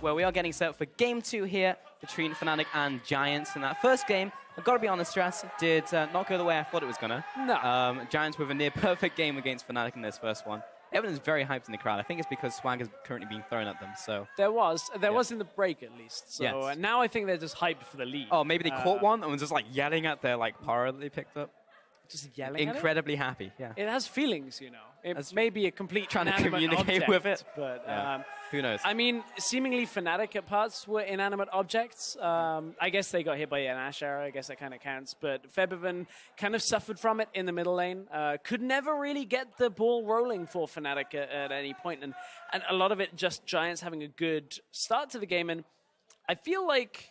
where we are getting set for Game 2 here between Fnatic and Giants. In that first game, I've got to be honest, Stress, did not go the way I thought it was going to. No. Giants with a near-perfect game against Fnatic in this first one. Everyone's very hyped in the crowd. I think it's because swag is currently being thrown at them. So There was in the break at least. So Yes. Now I think they're just hyped for the lead. oh, maybe they caught one and was just like yelling at their like para that they picked up. Just yelling at Incredibly happy, yeah. it? It has feelings, you know. It That's may be a complete trying to inanimate communicate object, with it. but Yeah. Who knows? I mean, seemingly Fnatic at parts were inanimate objects. I guess they got hit by an Ash arrow. I guess that kind of counts. But Febiven kind of suffered from it in the middle lane. Could never really get the ball rolling for Fnatic at any point. And a lot of it just Giants having a good start to the game. And I feel like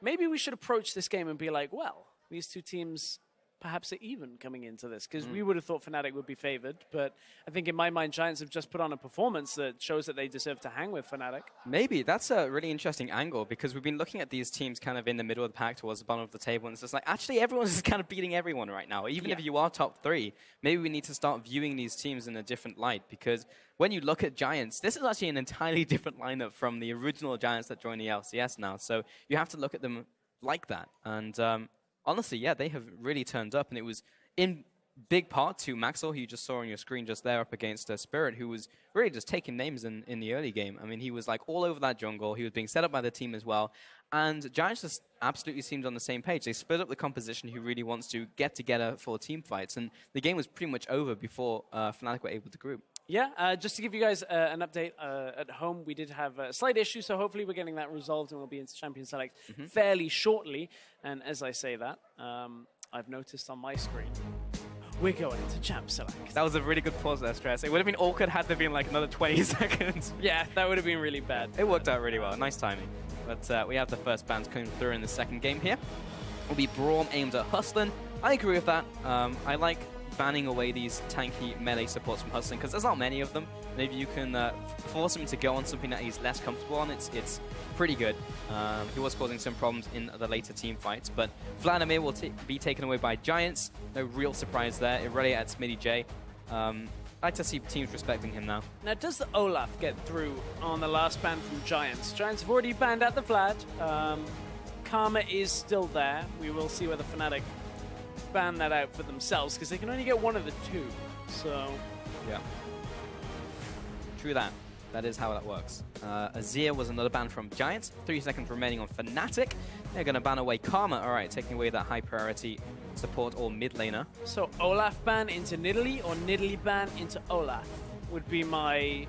maybe we should approach this game and be like, well, these two teams perhaps are even coming into this, because we would have thought Fnatic would be favored, but I think in my mind Giants have just put on a performance that shows that they deserve to hang with Fnatic. Maybe. That's a really interesting angle, because we've been looking at these teams kind of in the middle of the pack towards the bottom of the table, and it's just like, actually everyone's just kind of beating everyone right now. Even if you are top 3, maybe we need to start viewing these teams in a different light, because when you look at Giants, this is actually an entirely different lineup from the original Giants that joined the LCS now, so you have to look at them like that. And honestly, yeah, they have really turned up, and it was in big part to Maxwell, who you just saw on your screen just there up against Spirit, who was really just taking names in the early game. I mean, he was like all over that jungle. He was being set up by the team as well. And Giants just absolutely seemed on the same page. They split up the composition who really wants to get together for team fights. And the game was pretty much over before Fnatic were able to group. Yeah, just to give you guys an update, at home we did have a slight issue, so hopefully we're getting that resolved and we'll be into Champion Select fairly shortly. And as I say that, I've noticed on my screen, we're going to Champ Select. That was a really good pause there, Stress. It would have been awkward had there been like another 20 seconds. Yeah, that would have been really bad. It worked out really well. Nice timing. But we have the first bans coming through in the second game here. Will be Braum aimed at Hustlin. I agree with that. I like banning away these tanky melee supports from Hustlin, because there's not many of them. Maybe you can force him to go on something that he's less comfortable on. It's pretty good. He was causing some problems in the later team fights, but Vladimir will be taken away by Giants. No real surprise there. Irelia at Smitty J. I like to see teams respecting him now. Now, does the Olaf get through on the last ban from Giants? Giants have already banned out the Vlad. Karma is still there. We will see whether Fnatic ban that out for themselves, because they can only get one of the two. So, yeah. True that. That is how that works. Azir was another ban from Giants. 3 seconds remaining on Fnatic. They're going to ban away Karma. All right, taking away that high priority support or mid laner. So Olaf ban into Nidalee or Nidalee ban into Olaf would be my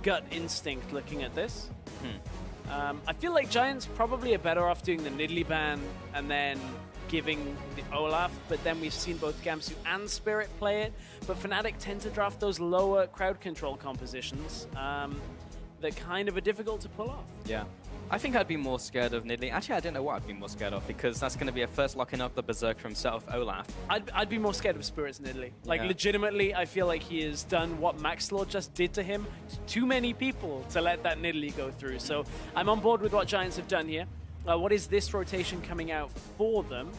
gut instinct looking at this. I feel like Giants probably are better off doing the Nidalee ban and then giving the Olaf, but then we've seen both Gamsu and Spirit play it. But Fnatic tend to draft those lower crowd control compositions that kind of are difficult to pull off. Yeah. I think I'd be more scared of Nidalee. Actually, I don't know what I'd be more scared of, because that's going to be a first locking up the Berserker himself, Olaf. I'd be more scared of Spirit's Nidalee. Like, Yeah. legitimately, I feel like he has done what Maxlord just did to him to too many people to let that Nidalee go through. So I'm on board with what Giants have done here. What is this rotation coming out for them?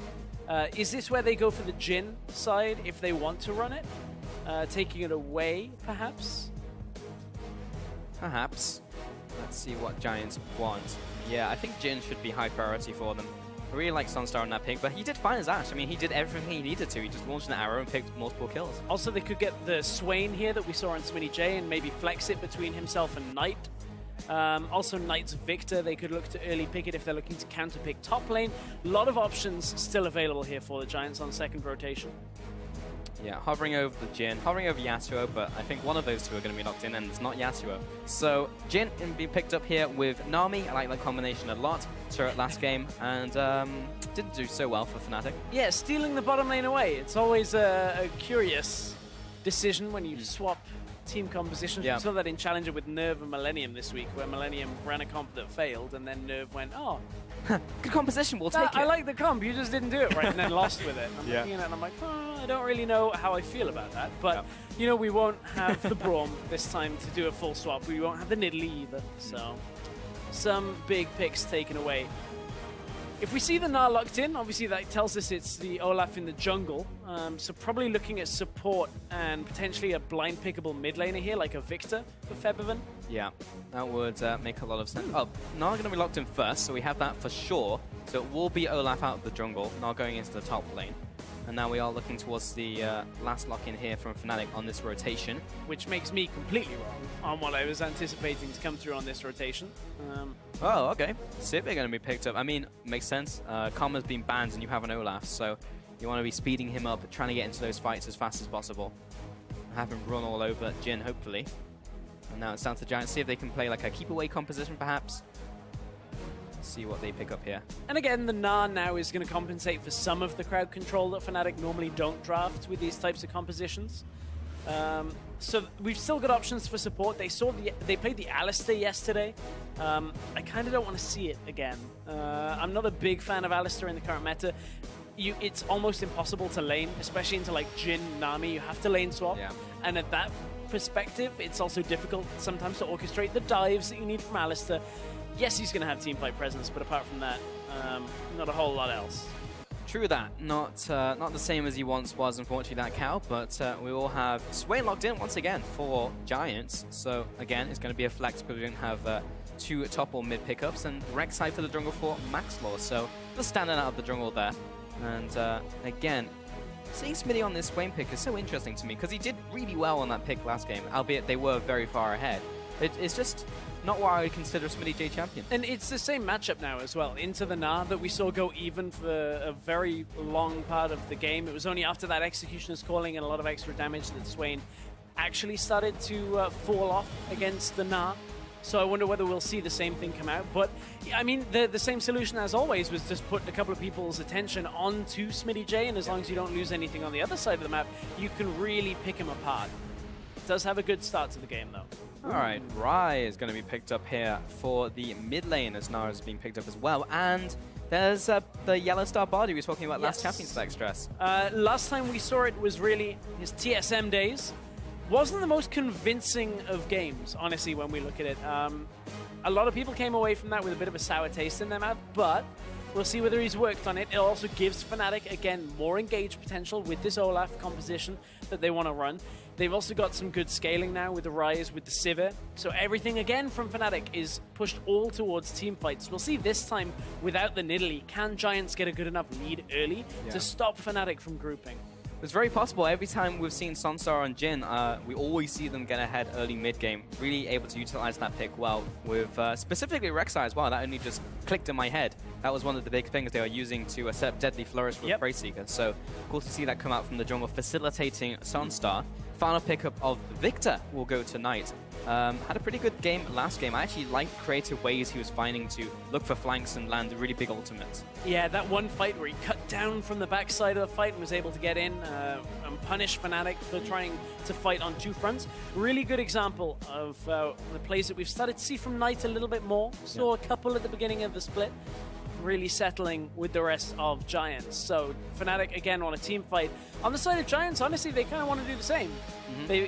Is this where they go for the Jhin side if they want to run it? Taking it away, perhaps? Perhaps. Let's see what Giants want. Yeah, I think Jhin should be high priority for them. I really like Sunstar on that pick, but he did fine as Ash. I mean, he did everything he needed to. He just launched an arrow and picked multiple kills. Also, they could get the Swain here that we saw on Smitty J and maybe flex it between himself and Knight. Also, Knight's Victor, they could look to early pick it if they're looking to counter-pick top lane. A lot of options still available here for the Giants on second rotation. Yeah, hovering over the Jhin, hovering over Yasuo, but I think one of those two are going to be locked in, and it's not Yasuo. So, Jhin being picked up here with Nami. I like that combination a lot. Saw it last game, and didn't do so well for Fnatic. Yeah, stealing the bottom lane away. It's always a curious decision when you swap team compositions. Yeah. We saw that in Challenger with Nerve and Millennium this week, where Millennium ran a comp that failed, and then Nerve went, oh, good composition, we'll take it. I like the comp, you just didn't do it right, and then lost with it. I'm Yeah. looking at it and I'm like, oh, I don't really know how I feel about that. But, you know, we won't have the Braum this time to do a full swap. We won't have the Nidalee either. So, some big picks taken away. If we see the Gnar locked in, obviously that tells us it's the Olaf in the jungle. So probably looking at support and potentially a blind pickable mid laner here, like a Victor for Febiven. Yeah, that would make a lot of sense. Oh, Gnar going to be locked in first, so we have that for sure. So it will be Olaf out of the jungle, Gnar going into the top lane. And now we are looking towards the last lock-in here from Fnatic on this rotation. Which makes me completely wrong on what I was anticipating to come through on this rotation. Oh, okay. Sivir going to be picked up. I mean, makes sense. Karma's been banned and you have an Olaf, so you want to be speeding him up, trying to get into those fights as fast as possible. Have him run all over Jhin, hopefully. And now it's down to Giants. See if they can play like a keep-away composition, perhaps. See what they pick up here. And again, the Gnar now is going to compensate for some of the crowd control that Fnatic normally don't draft with these types of compositions. So we've still got options for support. They played the Alistar yesterday. I kind of don't want to see it again. I'm not a big fan of Alistar in the current meta. It's almost impossible to lane, especially into like Jhin, Nami. You have to lane swap. Yeah. And at that perspective, it's also difficult sometimes to orchestrate the dives that you need from Alistar. Yes, he's going to have teamfight presence, but apart from that, not a whole lot else. True that. Not the same as he once was, unfortunately, that cow, but we will have Swain locked in once again for Giants. So, again, it's going to be a flex because we don't have two top or mid pickups, and Rek'Sai for the jungle for Maxlaw. So, just standing out of the jungle there. And, again, seeing Smitty on this Swain pick is so interesting to me because he did really well on that pick last game, albeit they were very far ahead. It's just not what I would consider Smitty J champion. And it's the same matchup now as well. Into the Gnar that we saw go even for a very long part of the game. It was only after that Executioner's calling and a lot of extra damage that Swain actually started to fall off against the Gnar. So I wonder whether we'll see the same thing come out. But, I mean, the same solution as always was just put a couple of people's attention onto Smitty J, and as long as you don't lose anything on the other side of the map, you can really pick him apart. Does have a good start to the game, though. All right, Rai is going to be picked up here for the mid lane as Gnar is being picked up as well. And there's the Yellow Star Bard we were talking about last Champion Select Stress. Last time we saw it was really his TSM days. Wasn't the most convincing of games, honestly, when we look at it. A lot of people came away from that with a bit of a sour taste in their mouth, but we'll see whether he's worked on it. It also gives Fnatic, again, more engaged potential with this Olaf composition that they want to run. They've also got some good scaling now with the Rise, with the Sivir. So everything, again, from Fnatic is pushed all towards team fights. We'll see this time, without the Nidalee, can Giants get a good enough lead early to stop Fnatic from grouping? It's very possible. Every time we've seen Sunstar and Jhin, we always see them get ahead early mid-game. Really able to utilize that pick well with specifically Rek'Sai as well. That only just clicked in my head. That was one of the big things they were using to accept Deadly Flourish with Praise-Seeker. So cool to see that come out from the jungle, facilitating Sunstar. Final pickup of Victor will go tonight. Had a pretty good game last game. I actually liked creative ways he was finding to look for flanks and land really big ultimates. Yeah, that one fight where he cut down from the backside of the fight and was able to get in and punish Fnatic for trying to fight on two fronts. Really good example of the plays that we've started to see from Knight a little bit more. Saw a couple at the beginning of the split. Really settling with the rest of Giants. So Fnatic again on a team fight. On the side of Giants, honestly, they kind of want to do the same.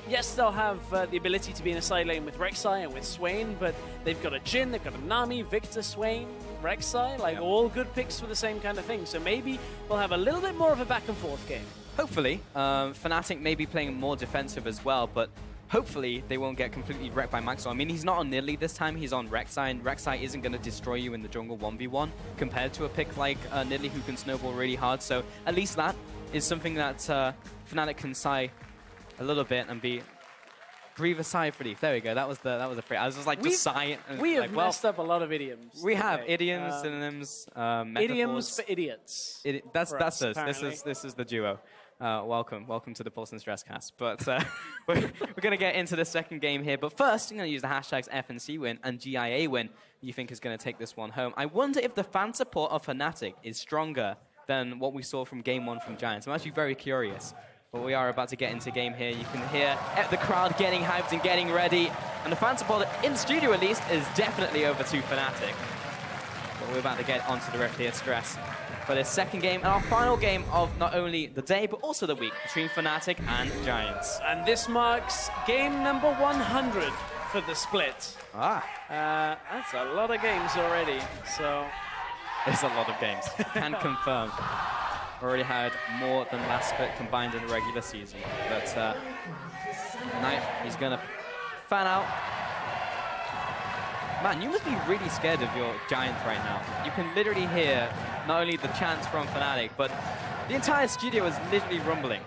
Yes, they'll have the ability to be in a side lane with Rek'Sai and with Swain, but they've got a Jhin, they've got a Nami, Victor, Swain, Rek'Sai, like all good picks for the same kind of thing. So maybe we'll have a little bit more of a back and forth game. Hopefully. Fnatic may be playing more defensive as well, but hopefully they won't get completely wrecked by Maxwell. I mean, he's not on Nidalee this time, he's on Rek'Sai, and Rek'Sai isn't going to destroy you in the jungle 1v1 compared to a pick like Nidalee who can snowball really hard. So at least that is something that Fnatic can sigh a little bit and breathe a sigh of relief. There we go, that was the phrase. I was just like, just sigh. And we have like, messed up a lot of idioms. We have idioms, synonyms, metaphors. Idioms for idiots. That's us. Apparently. This is the duo. Welcome to the Pulse and Stress cast. But we're going to get into the second game here. But first, I'm going to use the hashtags FNC win and GIA win. You think is going to take this one home? I wonder if the fan support of Fnatic is stronger than what we saw from game one from Giants. I'm actually very curious. But we are about to get into game here. You can hear the crowd getting hyped and getting ready. And the fan support, in the studio at least, is definitely over to Fnatic. But we're about to get onto the ref here, Stress, for this second game and our final game of not only the day, but also the week between Fnatic and Giants. And this marks game number 100 for the split. That's a lot of games already, so... It's a lot of games, can confirm. Already had more than last split combined in the regular season. But Knight, he's going to fan out. Man, you must be really scared of your Giants right now. You can literally hear not only the chants from Fnatic, but the entire studio is literally rumbling.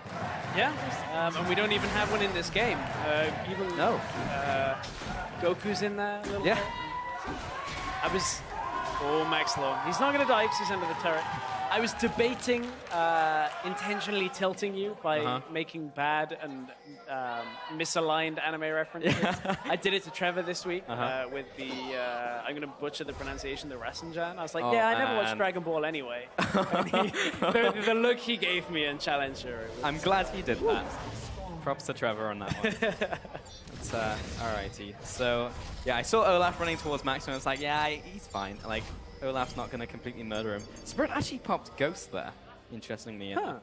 Yeah, and we don't even have one in this game. Goku's in there a little bit. Oh, Max Law. He's not going to die because he's under the turret. I was debating intentionally tilting you by making bad and misaligned anime references. I did it to Trevor this week with the, I'm going to butcher the pronunciation, the Rasengan. I was like, I never watched Dragon Ball anyway. the look he gave me in Challenger. I'm glad he did that. Props to Trevor on that one. But, alrighty. So, yeah, I saw Olaf running towards Max and I was like, yeah, he's fine. Like, Olaf's not going to completely murder him. Spirit actually popped Ghost there, interestingly enough.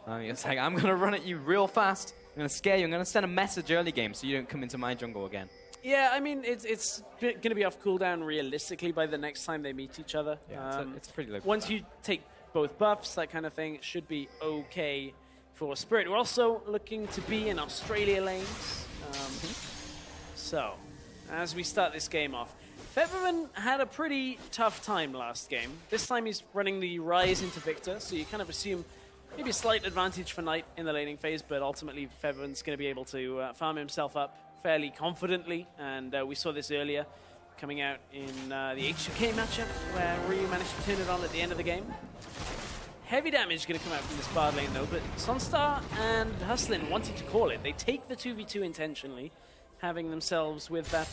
It's like, I'm going to run at you real fast. I'm going to scare you. I'm going to send a message early game so you don't come into my jungle again. Yeah, I mean, it's going to be off cooldown realistically by the next time they meet each other. Yeah, it's pretty low. Once you take both buffs, that kind of thing, it should be okay for Spirit. We're also looking to be in Australia lanes. So, as we start this game off, Featherman had a pretty tough time last game. This time he's running the Rise into Victor, so you kind of assume maybe a slight advantage for Knight in the laning phase, but ultimately Featherman's going to be able to farm himself up fairly confidently, and we saw this earlier coming out in the HK matchup, where Ryu managed to turn it on at the end of the game. Heavy damage going to come out from this bard lane though, but Sunstar and Hustlin wanted to call it. They take the 2v2 intentionally, having themselves with that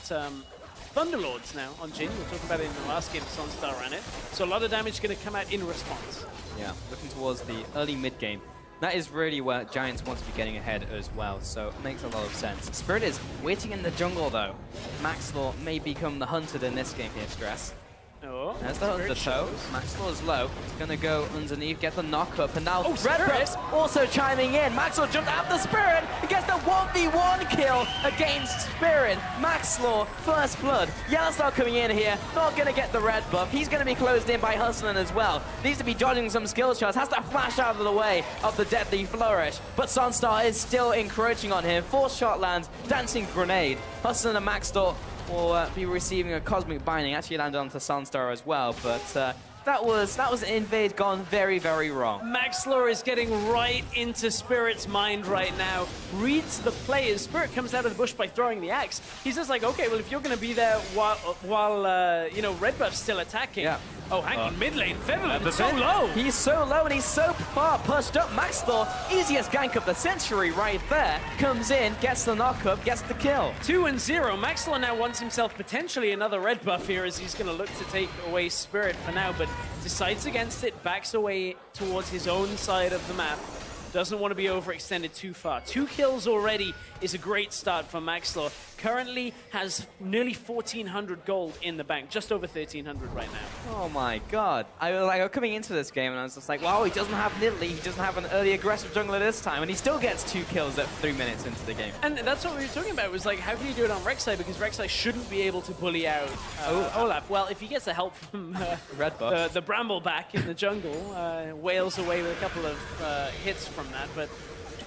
Thunderlords now on Jhin. We were talking about it in the last game, Sunstar ran it. So a lot of damage going to come out in response. Yeah, looking towards the early mid game. That is really where Giants want to be getting ahead as well, so it makes a lot of sense. Spirit is waiting in the jungle though. Maxlaw may become the hunted in this game here, Stress. Oh, there's the undertow. Maxwell is low. He's going to go underneath, get the knock up, and now Red Buff's also chiming in. Maxwell jumps after Spirit. He gets the 1v1 kill against Spirit. Maxwell, first blood. Yellowstar coming in here, not going to get the red buff. He's going to be closed in by Hustling as well. Needs to be dodging some skill shots. Has to flash out of the way of the deadly flourish. But Sunstar is still encroaching on him. 4th shot lands, dancing grenade. Hustling and Maxwell will be receiving a cosmic binding. Actually landed onto Sunstar as well, but that was an invade gone very, very wrong. Maxlaw is getting right into Spirit's mind right now. Reads the players. Spirit comes out of the bush by throwing the axe. He's just like, okay, well, if you're going to be there while you know, Red Buff's still attacking. Yeah. Oh, hang on, mid lane, Featherman, so low. He's so low and he's so far pushed up. Maxlaw, easiest gank of the century right there. Comes in, gets the knock up, gets the kill. 2-0. Maxlaw now wants himself potentially another red buff here as he's going to look to take away Spirit for now, but decides against it, backs away towards his own side of the map. Doesn't want to be overextended too far. 2 kills already is a great start for Maxlaw. Currently has nearly 1,400 gold in the bank, just over 1,300 right now. Oh my god. I was coming into this game and I was just like, wow, he doesn't have Nidalee, he doesn't have an early aggressive jungler this time, and he still gets 2 kills at 3 minutes into the game. And that's what we were talking about, was like, how can you do it on Rek'Sai? Because Rek'Sai shouldn't be able to bully out Olaf. Well, if he gets the help from Red buff. The Bramble back in the jungle, wails away with a couple of hits from that, but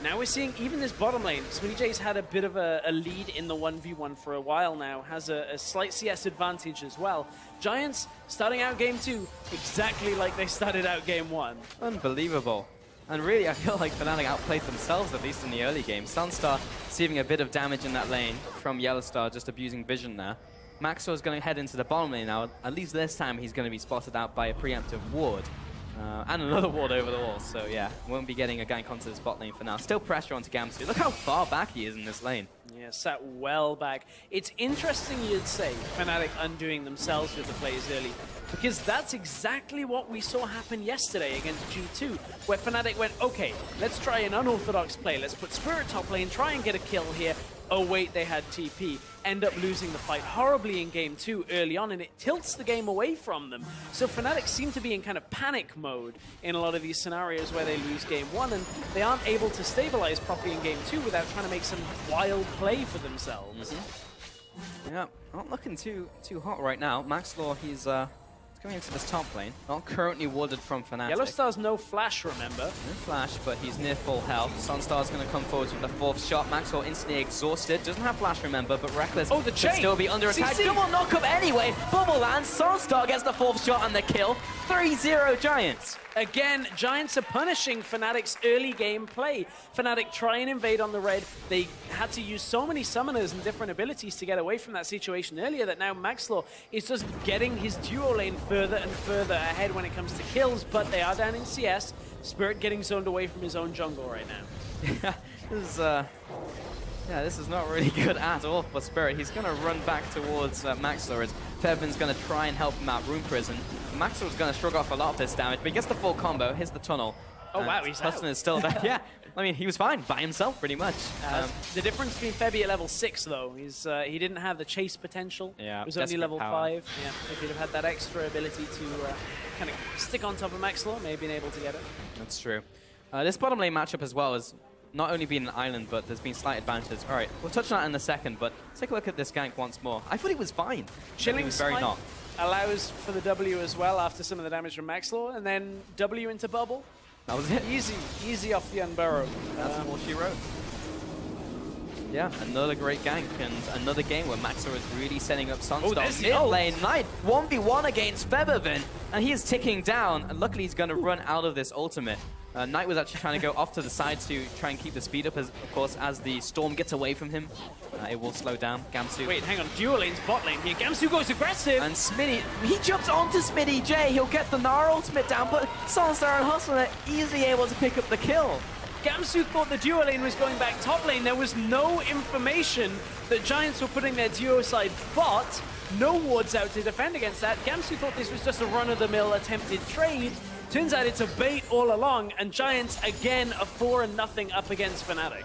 now we're seeing even this bottom lane. SwinnyJ's had a bit of a lead in the 1v1 for a while now, has a slight CS advantage as well. Giants starting out game 2 exactly like they started out game 1. Unbelievable. And really, I feel like Fnatic outplayed themselves, at least in the early game. Sunstar receiving a bit of damage in that lane from Yellowstar, just abusing vision there. Maxwell's going to head into the bottom lane now. At least this time he's going to be spotted out by a preemptive ward. And another ward over the wall, so yeah, won't be getting a gank onto the spot lane for now. Still pressure onto Gamsu. Look how far back he is in this lane. Yeah, sat well back. It's interesting, you'd say, Fnatic undoing themselves with the plays early, because that's exactly what we saw happen yesterday against G2, where Fnatic went, okay, let's try an unorthodox play. Let's put Spirit top lane, try and get a kill here. Oh wait, they had TP. End up losing the fight horribly in game 2 early on, and it tilts the game away from them. So Fnatic seem to be in kind of panic mode in a lot of these scenarios where they lose game 1, and they aren't able to stabilize properly in game 2 without trying to make some wild play for themselves. Yeah, not looking too hot right now. Maxlaw, he's going Going into this top lane. Not currently warded from Fnatic. Yellowstar's no flash, remember? No flash, but he's near full health. Sunstar's going to come forward with the 4th shot. Maxwell instantly exhausted. Doesn't have flash, remember, but Reckless the could chain. still be under attack. CC. Double knock-up anyway. Bubble lands. Sunstar gets the 4th shot and the kill. 3-0 Giants. Again, Giants are punishing Fnatic's early game play. Fnatic try and invade on the red. They had to use so many summoners and different abilities to get away from that situation earlier that now Maxlaw is just getting his duo lane further and further ahead when it comes to kills, but they are down in CS. Spirit getting zoned away from his own jungle right now. This is not really good at all for Spirit. He's going to run back towards Maxlaw as Febvin's going to try and help him out Rune Prison. Maxlaw's going to shrug off a lot of this damage, but he gets the full combo. Here's the tunnel. Oh, wow, he's Huston out. is still there. Yeah, I mean, he was fine by himself, pretty much. The difference between Febby at level 6, though, is he didn't have the chase potential. Yeah, it was only desperate level power. 5. Yeah, if he'd have had that extra ability to kind of stick on top of Maxlaw, maybe been able to get it. That's true. This bottom lane matchup as well has not only been an island, but there's been slight advantages. All right, we'll touch on that in a second, but take a look at this gank once more. I thought he was fine. Chilling he was very Smite not. allows for the W as well after some of the damage from Maxlaw, and then W into bubble. That was it. Easy off the unburrow. That's all she wrote. Yeah, another great gank and another game where Maxlaw is really setting up Sunstar. there's the Mid ult. lane, Knight 1v1 against Feathervin, and he is ticking down. And luckily, he's going to run out of this ultimate. Knight was actually trying to go off to the side to try and keep the speed up, as, of course, as the storm gets away from him. It will slow down. Gamsu. Wait, hang on. Duo lane's bot lane here. Gamsu goes aggressive. And Smitty, he jumps onto Smitty J. He'll get the Nara ultimate down, but Sunstar and Hustler are easily able to pick up the kill. Gamsu thought the duo lane was going back top lane. There was no information that Giants were putting their duo side bot. No wards out to defend against that. Gamsu thought this was just a run-of-the-mill attempted trade. Turns out it's a bait all along, and Giants again a 4-0 up against Fnatic.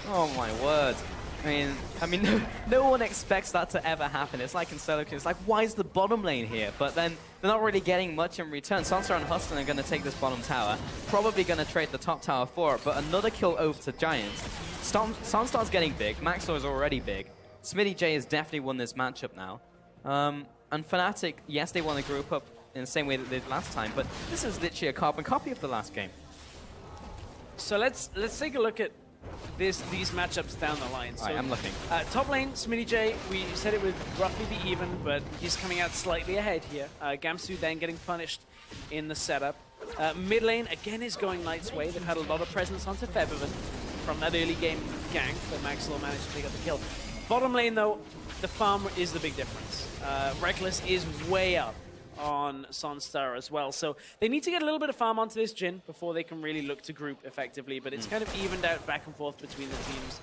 Oh my word. I mean, no one expects that to ever happen. It's like in solo queue. It's like, why is the bottom lane here? But then they're not really getting much in return. Sunstar and Huston are going to take this bottom tower. Probably going to trade the top tower for it. But another kill over to Giants. Sunstar's getting big. Maxlaw is already big. Smitty J has definitely won this matchup now. And Fnatic, yes, they want to group up in the same way that they did last time. But this is literally a carbon copy of the last game. So let's take a look at these matchups down the line. So, I'm looking. Top lane, Smitty J, we said it would roughly be even, but he's coming out slightly ahead here. Gamsu then getting punished in the setup. Mid lane, again, is going Knight's way. They've had a lot of presence onto Featherman from that early game gank that Maxlaw managed to pick up the kill. Bottom lane, though, the farm is the big difference. Reckless is way up on Sunstar as well. So they need to get a little bit of farm onto this Jhin before they can really look to group effectively, but it's kind of evened out back and forth between the teams.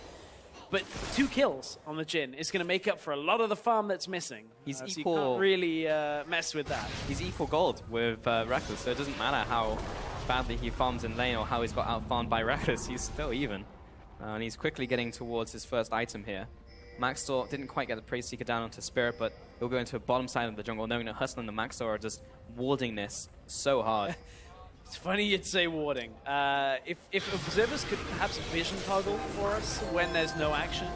But 2 kills on the Jhin is going to make up for a lot of the farm that's missing. He's so equal. you can't really mess with that. He's equal gold with Reckless, so it doesn't matter how badly he farms in lane or how he's got out-farmed by Reckless. He's still even. And he's quickly getting towards his first item here. Maxlaw didn't quite get the Praise Seeker down onto Spirit, but he'll go into the bottom side of the jungle, knowing that Hustler and the Maxlaw are just warding this so hard. It's funny you'd say warding. If observers could perhaps vision toggle for us when there's no action,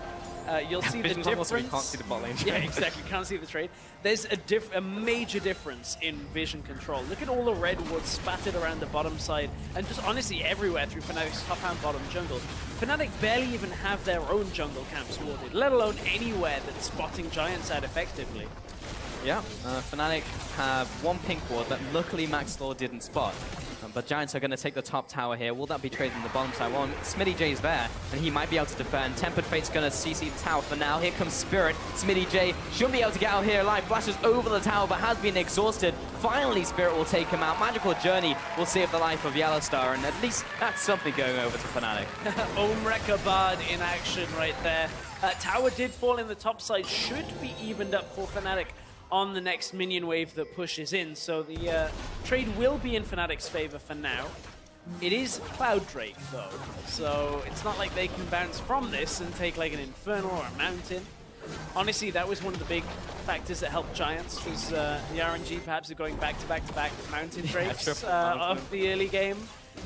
you'll see the Vision toggle difference. so we can't see the bot lane. Yeah, exactly. Can't see the trade. There's a major difference in vision control. Look at all the red wards spattered around the bottom side, and just honestly everywhere through Fnatic's top and bottom jungle. Fnatic barely even have their own jungle camps warded, let alone anywhere that's spotting Giants out effectively. Yeah, Fnatic have 1 pink ward that luckily Maxlaw didn't spot. But Giants are going to take the top tower here. Will that be traded in the bottom side? Well, Smitty J's there, and he might be able to defend. Tempered Fate's going to CC the tower for now. Here comes Spirit. Smitty J shouldn't be able to get out here alive. Flashes over the tower, but has been exhausted. Finally, Spirit will take him out. Magical Journey will save the life of Yellowstar, and at least that's something going over to Fnatic. Omreka Bard in action right there. Tower did fall in the top side. Should be evened up for Fnatic on the next minion wave that pushes in. So the trade will be in Fnatic's favor for now. It is Cloud Drake, though, so it's not like they can bounce from this and take like an Infernal or a Mountain. Honestly, that was one of the big factors that helped Giants, was the RNG perhaps of going back-to-back Mountain Drakes of the early game.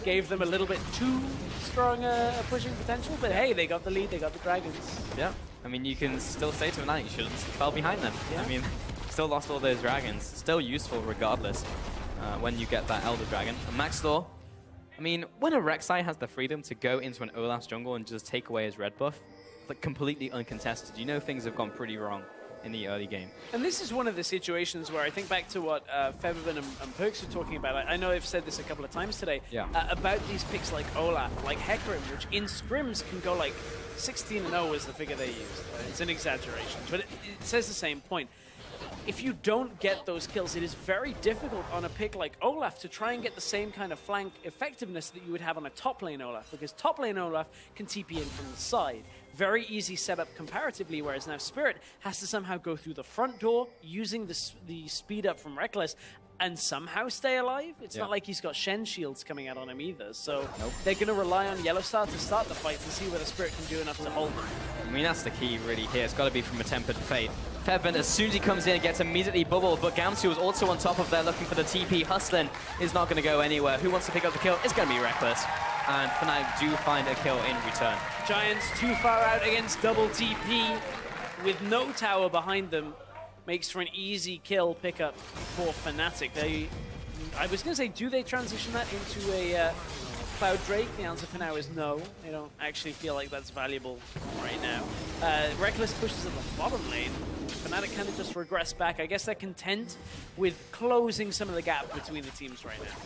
Gave them a little bit too strong a pushing potential, but hey, they got the lead, they got the Dragons. Yeah, I mean, you can still say to Fnatic, you should have fell behind them. Yeah. I mean, still lost all those dragons. Still useful regardless when you get that Elder Dragon. And Maxlor, I mean, when a Rek'Sai has the freedom to go into an Olaf's jungle and just take away his red buff, like completely uncontested, you know things have gone pretty wrong in the early game. And this is one of the situations where I think back to what Featherman and Perks were talking about. I know I've said this a couple of times today about these picks like Olaf, like Hecarim, which in scrims can go like 16-0 is the figure they use. It's an exaggeration, but it says the same point. If you don't get those kills, it is very difficult on a pick like Olaf to try and get the same kind of flank effectiveness that you would have on a top lane Olaf, because top lane Olaf can TP in from the side. Very easy setup comparatively, whereas now Spirit has to somehow go through the front door using the speed up from Reckless and somehow stay alive. It's not like he's got Shen shields coming out on him either, so they're going to rely on Yellowstar to start the fight and see whether Spirit can do enough to hold him. I mean, that's the key really here. It's got to be from a Tempered Fate. Feven, as soon as he comes in, gets immediately bubbled, but Gamsu is also on top of there looking for the TP. Hustlin is not going to go anywhere. Who wants to pick up the kill? It's going to be Reckless. And Fnatic do find a kill in return. Giants too far out against double TP with no tower behind them. Makes for an easy kill pickup for Fnatic. I was going to say, do they transition that into a Cloud Drake? The answer for now is no. They don't actually feel like that's valuable right now. Reckless pushes at the bottom lane. Fnatic kind of just regress back. I guess they're content with closing some of the gap between the teams right now.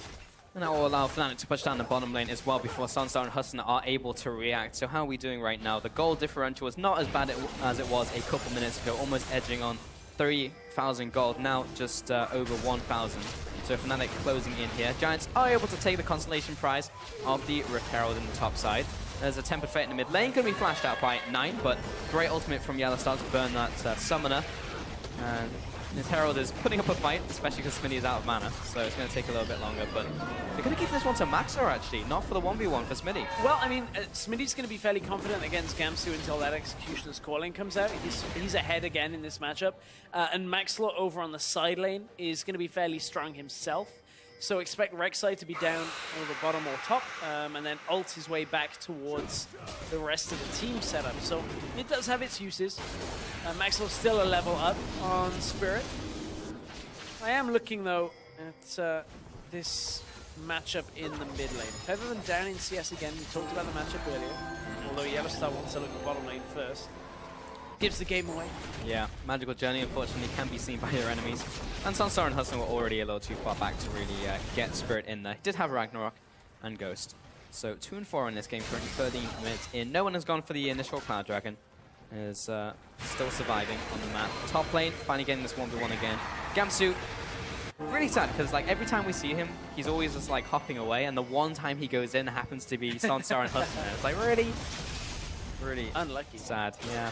And that will allow Fnatic to push down the bottom lane as well before Sunstar and Huston are able to react. So how are we doing right now? The gold differential is not as bad as it was a couple minutes ago, almost edging on 3,000 gold, now just over 1,000. So Fnatic closing in here. Giants are able to take the consolation prize of the Rift Herald in the top side. There's a Tempered Fate in the mid lane, going to be flashed out by 9, but great ultimate from Yellowstar to burn that Summoner. And his Herald is putting up a fight, especially because Smitty is out of mana, so it's going to take a little bit longer, but they're going to give this one to Maxor actually, not for the 1v1 for Smitty. Well, I mean, Smitty's going to be fairly confident against Gamsu until that Executioner's Calling comes out. He's ahead again in this matchup, and Maxlor over on the side lane is going to be fairly strong himself. So expect Rek'Sai to be down over bottom or top, and then ult his way back towards the rest of the team setup. So it does have its uses. Maxwell's still a level up on Spirit. I am looking, though, at this matchup in the mid lane. Featherman down in CS again. We talked about the matchup earlier, although Yellowstar wants to look at bottom lane first. Gives the game away. Yeah, Magical Journey, unfortunately, can be seen by their enemies. And Sunstar and Hudson were already a little too far back to really get Spirit in there. He did have Ragnarok and Ghost. So 2 and 4 in this game, currently 13 minutes in. No one has gone for the initial Cloud Dragon. Is still surviving on the map. Top lane, finally getting this 1v1 again. Gamsu, really sad, because like every time we see him, he's always just like hopping away, and the one time he goes in happens to be Sunstar and Hudson. It's like, really unlucky. Sad, yeah.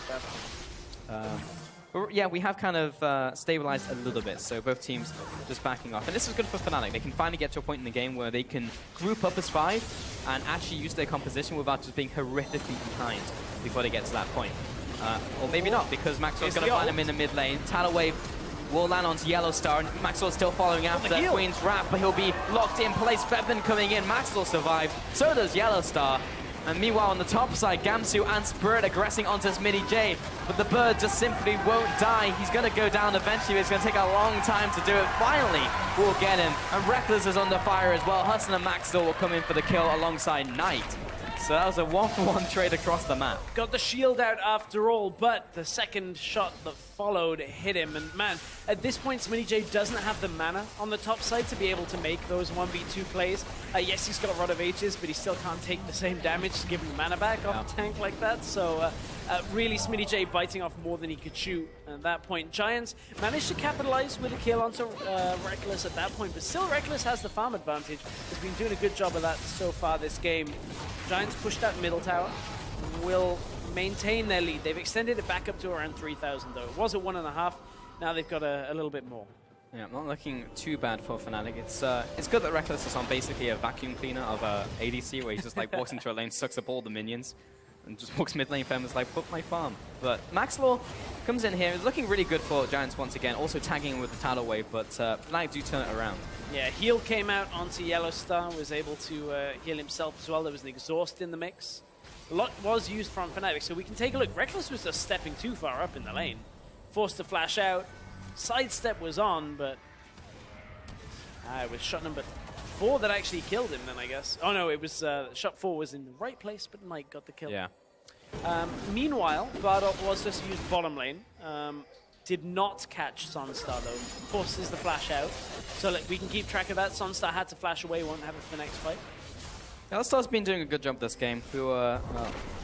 But yeah, we have kind of stabilized a little bit, so both teams just backing off. And this is good for Fnatic. They can finally get to a point in the game where they can group up as 5 and actually use their composition without just being horrifically behind before they get to that point. Or maybe not, because Maxwell's going to find him in the mid lane. Tidal Wave will land onto Yellowstar, and Maxwell's still following after Queen's Wrath, but he'll be locked in place. Featherman coming in. Maxwell survived. So does Yellowstar. And meanwhile, on the top side, Gamsu and Spirit aggressing onto Smitty J. But the bird just simply won't die. He's going to go down eventually. It's going to take a long time to do it. Finally, we'll get him. And Reckless is under fire as well. Hudson and Maxwell will come in for the kill alongside Knight. So that was a 1-for-1 trade across the map. Got the shield out after all, but the second shot that followed hit him. And man, at this point, Smitty J doesn't have the mana on the top side to be able to make those 1v2 plays. Yes, he's got Rod of Ages, but he still can't take the same damage to give him the mana back off a tank like that. So really, Smitty J biting off more than he could chew at that point. Giants managed to capitalize with a kill onto Reckless at that point, but still Reckless has the farm advantage. Has been doing a good job of that so far this game. Giants pushed that middle tower, will maintain their lead. They've extended it back up to around 3,000 though. It was at 1.5, now they've got a little bit more. Yeah, not looking too bad for Fnatic. It's good that Reckless is on basically a vacuum cleaner of ADC, where he just like walks into a lane, sucks up all the minions, and just walks mid lane. Fem's like, put my farm. But Maxwell comes in here, looking really good for Giants once again, also tagging him with the Tidal Wave, but Fnatic do turn it around. Yeah, heal came out onto Yellowstar, was able to heal himself as well. There was an exhaust in the mix. A lot was used from Fnatic, so we can take a look. Reckless was just stepping too far up in the lane. Forced to flash out. sidestep was on, but it was shot number 4 that actually killed him then, I guess. Oh no, it was shot 4 was in the right place, but Mike got the kill. Yeah. Meanwhile, Bardock was just used bottom lane. Did not catch Sunstar though. Forces the flash out. So like, we can keep track of that. Sunstar had to flash away, won't have it for the next fight. L-Star's been doing a good job this game. We were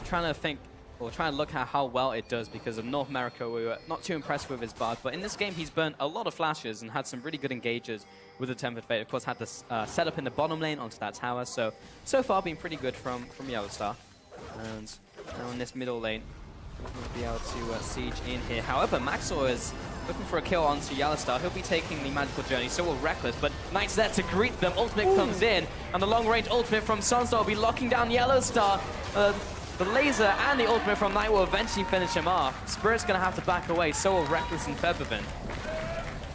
trying to think, or trying to look at how well it does, because of North America we were not too impressed with his Bard, but in this game he's burnt a lot of flashes and had some really good engages with the Tempered Fate. Of course, had this set up in the bottom lane onto that tower, so far been pretty good from Yellowstar. And now in this middle lane, we'll be able to siege in here. However, Maxor is looking for a kill onto Yellowstar. He'll be taking the Magical Journey, so will Reckless, but Knight's there to greet them. Ultimate comes in, and the long-range ultimate from Sunstar will be locking down Yellowstar. The laser and the ultimate from Knight will eventually finish him off. Spirit's going to have to back away, so will Reckless and Feathervin.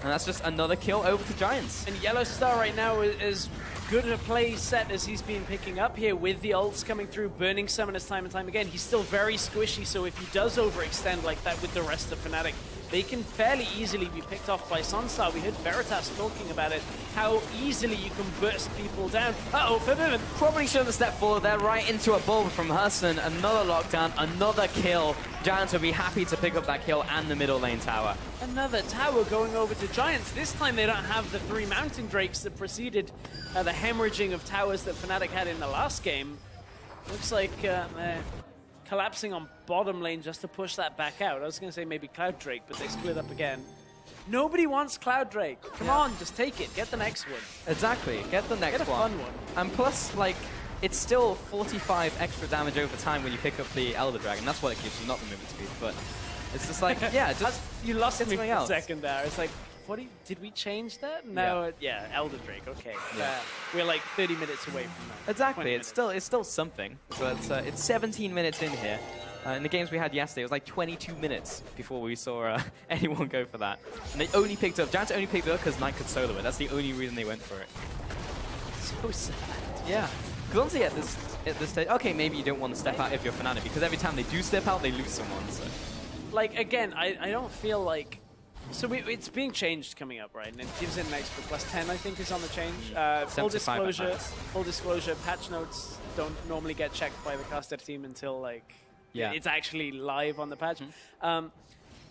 And that's just another kill over to Giants. And Yellowstar right now is good at a play set as he's been picking up here with the ults coming through, burning summoners time and time again. He's still very squishy, so if he does overextend like that with the rest of Fnatic, they can fairly easily be picked off by Sunstar. We heard Veritas talking about it, how easily you can burst people down. Uh-oh, Feathervin. Probably shouldn't have stepped forward there, right into a bulb from Hudson. Another lockdown, another kill. Giants will be happy to pick up that kill and the middle lane tower. Another tower going over to Giants. This time they don't have the 3 Mountain Drakes that preceded the hemorrhaging of towers that Fnatic had in the last game. Looks like they're collapsing on bottom lane just to push that back out. I was going to say maybe Cloud Drake, but they split up again. Nobody wants Cloud Drake. Come on, just take it. Get the next one. Exactly. Get the next one. Get a fun one. And plus, like, it's still 45 extra damage over time when you pick up the Elder Dragon. That's what it gives you, not the movement speed. But it's just like, yeah, just you lost me for a else. second there. It's like, did we change that? No, yeah, Elder Drake. Okay, we're like 30 minutes away from that. Exactly. It's still something. But it's 17 minutes in here. In the games we had yesterday, it was like 22 minutes before we saw anyone go for that. And they only picked up, Giants only picked it up because Knight could solo it. That's the only reason they went for it. So sad. Yeah. Because honestly, at this stage, okay, maybe you don't want to step out if you're Fnatic, because every time they do step out, they lose someone. So. Like, again, I don't feel like... So it's being changed coming up, right? And it gives it an extra +10, I think, is on the change. Full disclosure, patch notes don't normally get checked by the caster team until, like, it's actually live on the patch.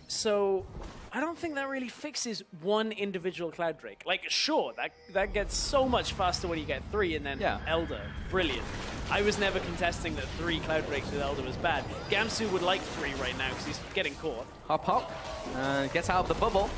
So I don't think that really fixes one individual Cloud Drake. Like, sure, that gets so much faster when you get 3, and then Elder, brilliant. I was never contesting that 3 Cloud Drakes with Elder was bad. Gamsu would like 3 right now because he's getting caught. Hop, gets out of the bubble.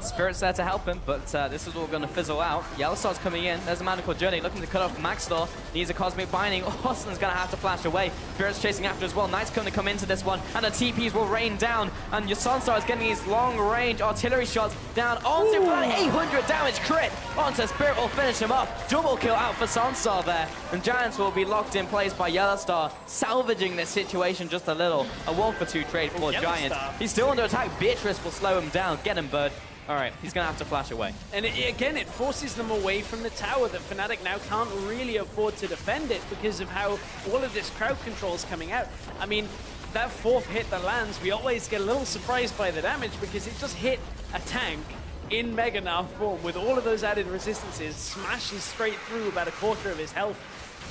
Spirit's there to help him, but this is all going to fizzle out. Yellowstar's coming in. There's a Magical Journey looking to cut off Maxstar. Needs a Cosmic Binding. Austin's going to have to flash away. Spirit's chasing after as well. Knight's going to come into this one, and the TPs will rain down. And your Sunstar is getting his long-range artillery shots down onto 800 damage crit. Onto Spirit will finish him off. Double kill out for Sunstar there. And Giants will be locked in place by Yellowstar, salvaging this situation just a little. A 1-for-2 trade for Giants. He's still under attack. Beatrice will slow him down. Get him, Bird. All right, he's going to have to flash away. And again, it forces them away from the tower that Fnatic now can't really afford to defend it because of how all of this crowd control is coming out. I mean, that 4th hit that lands, we always get a little surprised by the damage because it just hit a tank in Mega Gnar form with all of those added resistances, smashes straight through about a quarter of his health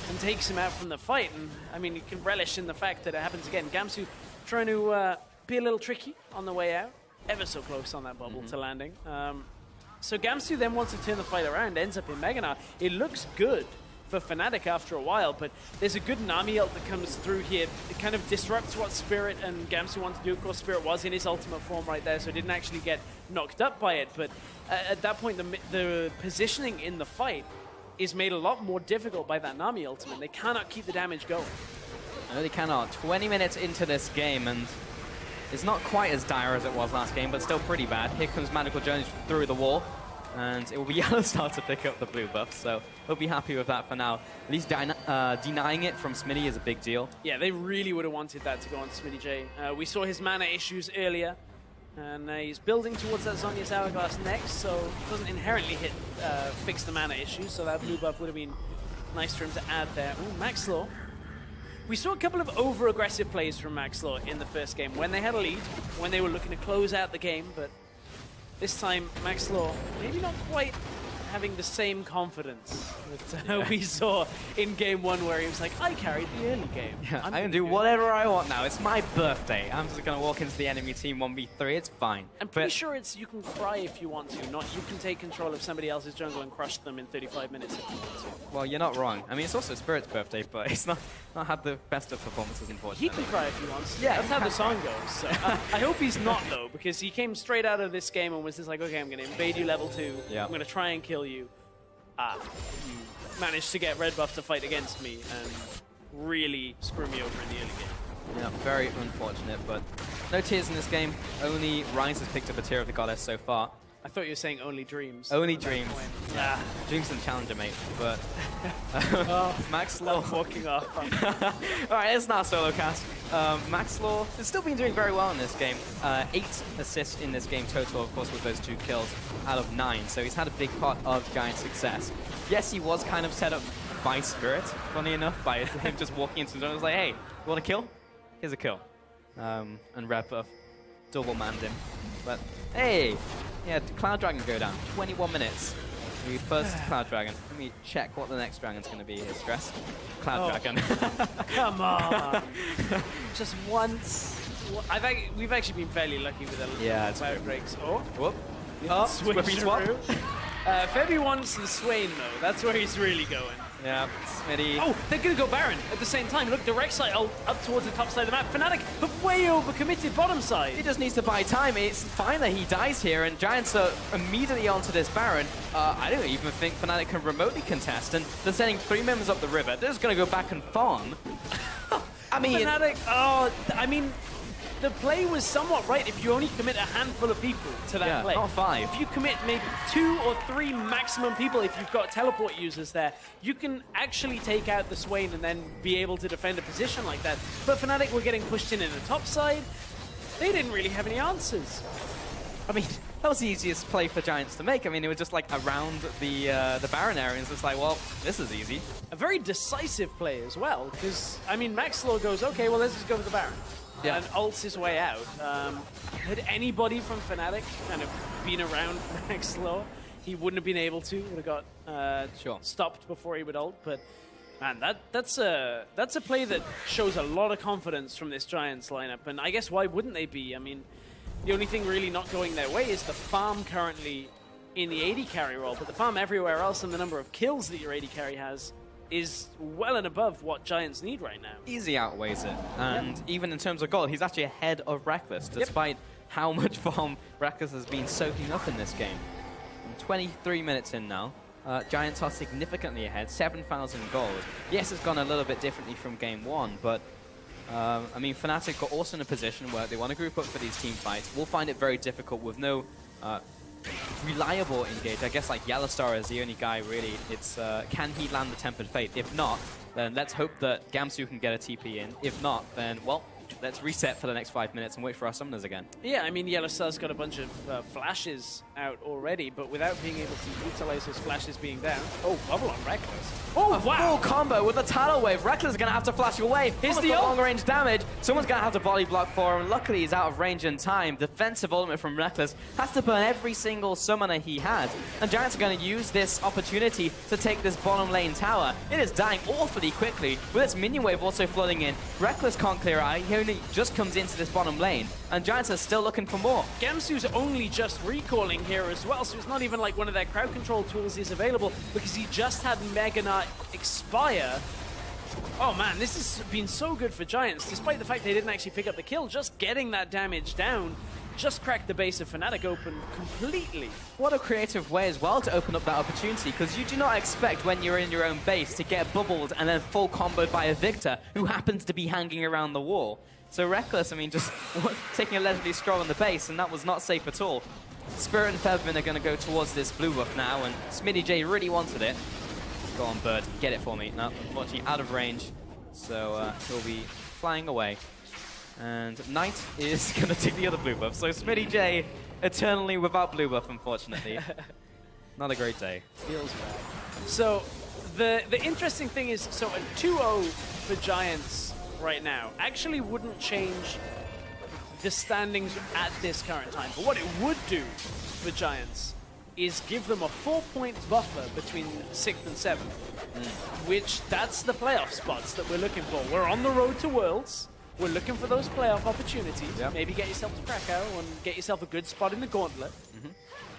and takes him out from the fight. And I mean, you can relish in the fact that it happens again. Gamsu trying to be a little tricky on the way out. Ever so close on that bubble to landing. So Gamsu then wants to turn the fight around, ends up in Mega Gnar. It looks good for Fnatic after a while, but there's a good Nami ult that comes through here. It kind of disrupts what Spirit and Gamsu want to do. Of course, Spirit was in his ultimate form right there, so didn't actually get knocked up by it. But at that point, the positioning in the fight is made a lot more difficult by that Nami ultimate. They cannot keep the damage going. No, they cannot. 20 minutes into this game, and it's not quite as dire as it was last game, but still pretty bad. Here comes Magical Journey through the wall, and it will be Yellowstar to pick up the blue buff, so we'll be happy with that for now. At least denying it from Smitty is a big deal. Yeah, they really would have wanted that to go on to Smitty J. We saw his mana issues earlier, and he's building towards that Zhonya's Hourglass next, so it doesn't inherently fix the mana issues, so that blue buff would have been nice for him to add there. Ooh, Maxlaw. We saw a couple of over-aggressive plays from Maxlaw in the first game when they had a lead, when they were looking to close out the game, but This time, Max Law, maybe not quite having the same confidence that we saw in game 1 where he was like, I carried the early game. Yeah, I can do whatever I want now. It's my birthday. I'm just going to walk into the enemy team 1v3. It's fine. I'm pretty sure it's you can cry if you want to, not you can take control of somebody else's jungle and crush them in 35 minutes if you want to. Well, you're not wrong. I mean, it's also Spirit's birthday, but it's not had the best of performances, unfortunately. He can cry if he wants to. Yeah. That's how the song goes. So, I hope he's not, though, because he came straight out of this game and was just like, okay, I'm going to invade you level 2. Yeah. I'm going to try and kill you. You managed to get red buff to fight against me and really screw me over in the early game. Yeah, very unfortunate, but no tears in this game. Only Rise has picked up a tier of the goddess so far. I thought you were saying only dreams. Only dreams. Yeah. Dreams and challenger, mate. But Max Law Law. walking off. Alright, it's not a solo cast. Max Law has still been doing very well in this game. 8 assists in this game total, of course, with those 2 kills out of 9. So he's had a big part of Giant success. Yes, he was kind of set up by Spirit, funny enough, by him just walking into the zone. I was like, hey, you want a kill? Here's a kill. And red buff double manned him. But hey, yeah, Cloud Dragon go down. 21 minutes. The first Cloud Dragon. Let me check what the next dragon's going to be here. Stress. Cloud Dragon. Come on. Just once. We've actually been fairly lucky with the fire breaks. Oh. Whoop. Switch swap. Febby wants the Swain, though. That's where he's really going. Yeah, Smitty. Oh, they're going to go Baron at the same time. Look, the Rek'Sai up towards the top side of the map. Fnatic have way overcommitted bottom side. He just needs to buy time. It's fine that he dies here, and Giants are immediately onto this Baron. I don't even think Fnatic can remotely contest, and they're sending 3 members up the river. They're just going to go back and farm. I mean... Fnatic, the play was somewhat right if you only commit a handful of people to that play. Not 5. If you commit maybe 2 or 3 maximum people, if you've got teleport users there, you can actually take out the Swain and then be able to defend a position like that. But Fnatic were getting pushed in the top side. They didn't really have any answers. I mean, that was the easiest play for Giants to make. I mean, it was just like around the Baron area, and it's just like, well, this is easy. A very decisive play as well, because, I mean, Max Law goes, okay, well, let's just go for the Baron. Yeah. And ults his way out. Had anybody from Fnatic kind of been around Max Law, he wouldn't have been able to. Would have got stopped before he would ult. But man, that's a play that shows a lot of confidence from this Giants lineup. And I guess why wouldn't they be? I mean, the only thing really not going their way is the farm currently in the AD carry role, but the farm everywhere else and the number of kills that your AD carry has is well and above what Giants need right now. Easy outweighs it. And even in terms of gold, he's actually ahead of Reckless, despite how much farm Reckless has been soaking up in this game. 23 minutes in now. Giants are significantly ahead, 7,000 gold. Yes, it's gone a little bit differently from game 1, but I mean, Fnatic are also in a position where they want to group up for these team fights. We'll find it very difficult with no reliable engage. I guess like Yellowstar is the only guy really. It's can he land the Tempered Fate? If not, then let's hope that Gamsu can get a TP in. If not, then well, let's reset for the next 5 minutes and wait for our summoners again. Yeah, I mean, Yellowstar's got a bunch of flashes out already, but without being able to utilize those flashes being down. Oh, bubble on Reckless. Oh, wow. Full combo with a tidal wave. Reckless is going to have to flash away. Here's the long range damage. Someone's going to have to body block for him. Luckily, he's out of range in time. Defensive ultimate from Reckless has to burn every single summoner he has. And Giants are going to use this opportunity to take this bottom lane tower. It is dying awfully quickly with its minion wave also flooding in. Reckless can't clear out. He only just comes into this bottom lane. And Giants are still looking for more. Gamsu's only just recalling here as well, so it's not even like one of their crowd control tools is available because he just had Mega Knight expire. Oh man, this has been so good for Giants, despite the fact they didn't actually pick up the kill. Just getting that damage down just cracked the base of Fnatic open completely. What a creative way as well to open up that opportunity, because you do not expect when you're in your own base to get bubbled and then full comboed by a Victor who happens to be hanging around the wall. So Reckless, I mean, just taking a leisurely stroll on the base, and that was not safe at all. Spirit and Febvin are going to go towards this blue buff now, and Smitty J really wanted it. Go on, Bird, get it for me. No, unfortunately out of range, so he'll be flying away. And Knight is going to take the other blue buff, so Smitty J eternally without blue buff, unfortunately. Not a great day. Feels bad. So the interesting thing is, so a 2-0 for Giants right now actually wouldn't change the standings at this current time. But what it would do for Giants is give them a 4-point buffer between 6th and 7th, which that's the playoff spots that we're looking for. We're on the road to Worlds. We're looking for those playoff opportunities. Yep. Maybe get yourself to Krakow and get yourself a good spot in the gauntlet.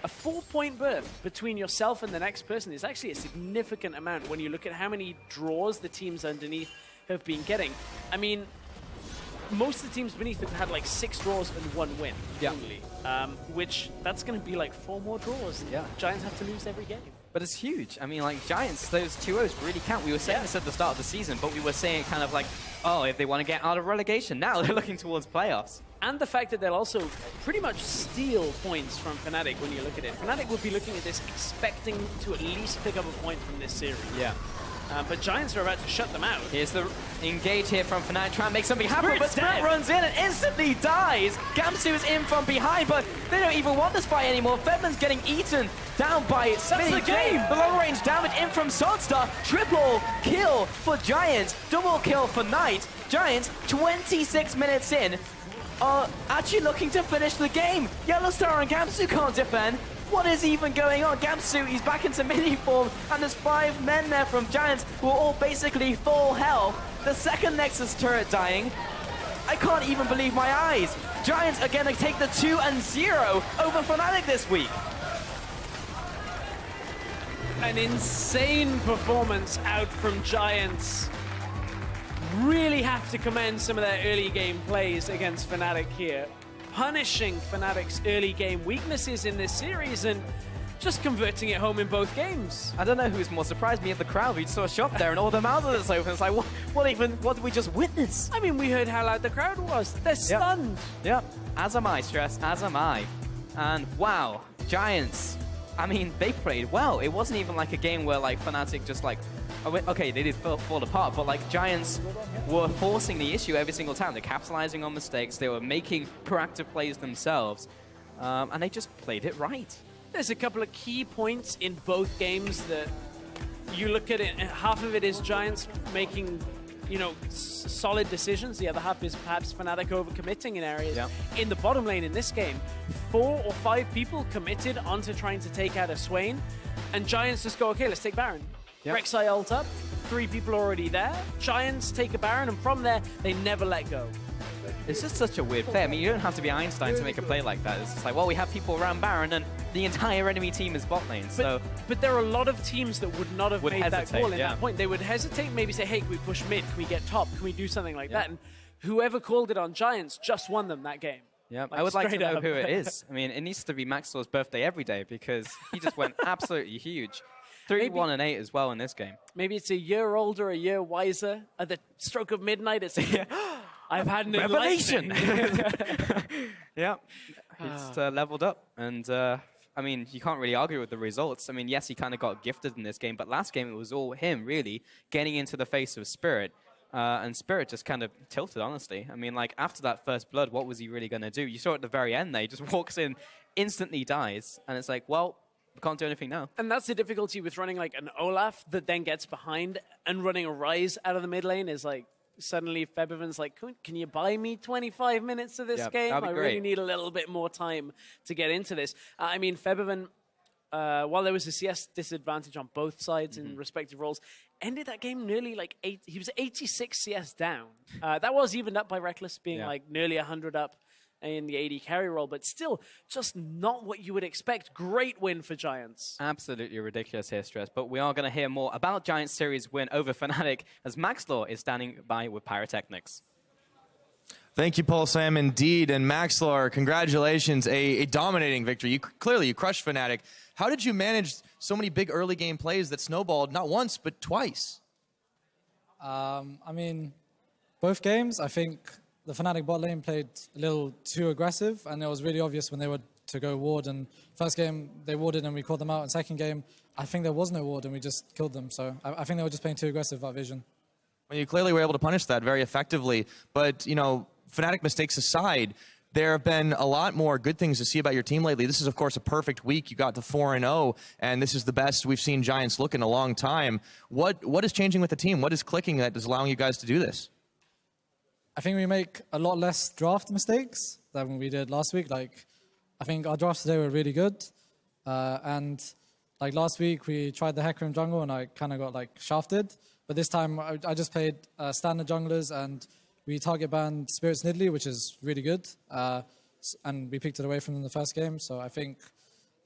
A 4-point berth between yourself and the next person is actually a significant amount when you look at how many draws the teams underneath have been getting. I mean, most of the teams beneath have had like 6 draws and 1 win only, which that's going to be like 4 more draws. Yeah. Giants have to lose every game. But it's huge. I mean, like, Giants, those 2-0s really count. We were saying this at the start of the season, but we were saying kind of like, oh, if they want to get out of relegation, now they're looking towards playoffs. And the fact that they'll also pretty much steal points from Fnatic when you look at it. Fnatic would be looking at this expecting to at least pick up a point from this series. Yeah. But Giants are about to shut them out. Here's the engage here from Fnatic, trying to make something happen, but Spirit runs in and instantly dies. Gamsu is in from behind, but they don't even want this fight anymore. Fedman's getting eaten down by Smitty. That's the game! The long-range damage in from Sodstar. Triple kill for Giants, double kill for Knight. Giants, 26 minutes in, are actually looking to finish the game. Yellowstar and Gamsu can't defend. What is even going on? Gamsu, he's back into mini form, and there's 5 men there from Giants who are all basically full health. The second Nexus turret dying. I can't even believe my eyes. Giants are going to take the 2-0 over Fnatic this week. An insane performance out from Giants. Really have to commend some of their early game plays against Fnatic here. Punishing Fnatic's early game weaknesses in this series and just converting it home in both games. I don't know who's more surprised, me at the crowd. We saw a shop there and all the mouths open. It's like, what did we just witness? I mean, we heard how loud the crowd was. They're stunned. Yep. As am I, Stress. As am I. And wow, Giants. I mean, they played well. It wasn't even like a game where like Fnatic just like, okay, they did fall apart, but like Giants were forcing the issue every single time. They're capitalizing on mistakes. They were making proactive plays themselves, and they just played it right. There's a couple of key points in both games that you look at it, and half of it is Giants making, you know, solid decisions. The other half is perhaps Fnatic overcommitting in areas. Yeah. In the bottom lane in this game, 4 or 5 people committed onto trying to take out a Swain, and Giants just go, okay, let's take Baron. Yep. Rek'Sai ult up, 3 people already there. Giants take a Baron, and from there, they never let go. It's just such a weird play. I mean, you don't have to be Einstein to make a play like that. It's just like, well, we have people around Baron, and the entire enemy team is bot lane. But there are a lot of teams that would not have made that call in that point. They would hesitate, maybe say, hey, can we push mid? Can we get top? Can we do something like that? And whoever called it on Giants just won them that game. Yeah, like, I would like to know who it is. I mean, it needs to be Maxwell's birthday every day because he just went absolutely huge. 3-1-8 as well in this game. Maybe it's a year older, a year wiser. At the stroke of midnight, it's I've had an revelation. Yeah, it's leveled up. And, I mean, you can't really argue with the results. I mean, yes, he kind of got gifted in this game, but last game it was all him, really, getting into the face of Spirit. And Spirit just kind of tilted, honestly. I mean, like, after that first blood, what was he really going to do? You saw at the very end there, he just walks in, instantly dies, and it's like, well, can't do anything now. And that's the difficulty with running like an Olaf that then gets behind and running a Ryze out of the mid lane is like suddenly Febiven's like, can you buy me 25 minutes of this game? I really need a little bit more time to get into this. I mean, Febiven, while there was a CS disadvantage on both sides in respective roles, ended that game nearly like he was 86 CS down. That was evened up by Reckless being like nearly 100 up in the AD carry role, but still just not what you would expect. Great win for Giants. Absolutely ridiculous here, Stress, but we are going to hear more about Giants' series win over Fnatic as Maxlor is standing by with Pyrotechnics. Thank you, Paul Sam, indeed. And Maxlor, congratulations, a dominating victory. Clearly, you crushed Fnatic. How did you manage so many big early game plays that snowballed not once, but twice? I mean, both games, I think the Fnatic bot lane played a little too aggressive, and it was really obvious when they were to go ward. And first game, they warded and we called them out. And second game, I think there was no ward and we just killed them. So I think they were just playing too aggressive, that vision. Well, you clearly were able to punish that very effectively. But, you know, Fnatic mistakes aside, there have been a lot more good things to see about your team lately. This is, of course, a perfect week. You got to 4-0, and this is the best we've seen Giants look in a long time. What is changing with the team? What is clicking that is allowing you guys to do this? I think we make a lot less draft mistakes. than we did last week. Like, I think our drafts today were really good. And like last week, we tried the Hecarim jungle and I kind of got like shafted. But this time, I just played standard junglers and we target banned Spirits Nidalee, which is really good. And we picked it away from them in the first game. So I think,